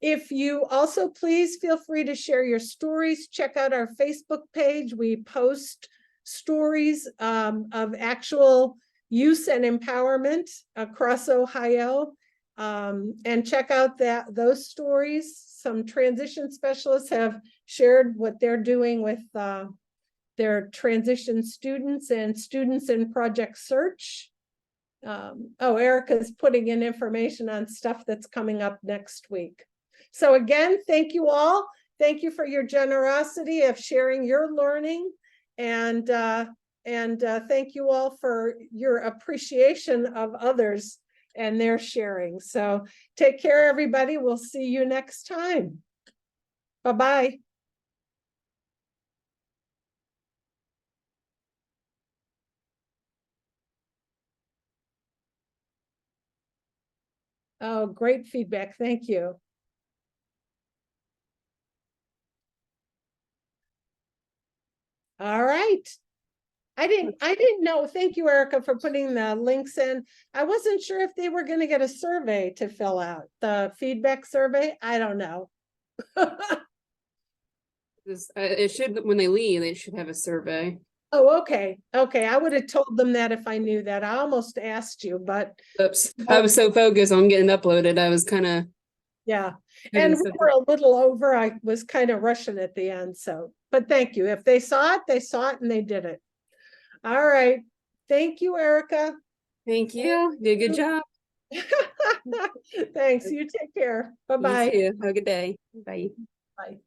If you also, please feel free to share your stories. Check out our Facebook page. We post stories of actual use and empowerment across Ohio. And check out those stories. Some transition specialists have shared what they're doing with their transition students and students in Project Search. Oh, Erica's putting in information on stuff that's coming up next week. So again, thank you all. Thank you for your generosity of sharing your learning, and thank you all for your appreciation of others and their sharing. So take care, everybody. We'll see you next time. Bye-bye. Oh, great feedback. Thank you. All right. I didn't know. Thank you, Erica, for putting the links in. I wasn't sure if they were going to get a survey to fill out, the feedback survey. I don't know. It should, when they leave, they should have a survey. Oh, okay. Okay. I would have told them that if I knew that. I almost asked you, but Oops. I was so focused on getting uploaded. I was kind of. Yeah. And we were a little over. I was kind of rushing at the end. So, but thank you. If they saw it and they did it. All right. Thank you, Erica. Thank you. Did a good job. Thanks. You take care. Bye-bye. You too. Have a good day. Bye. Bye.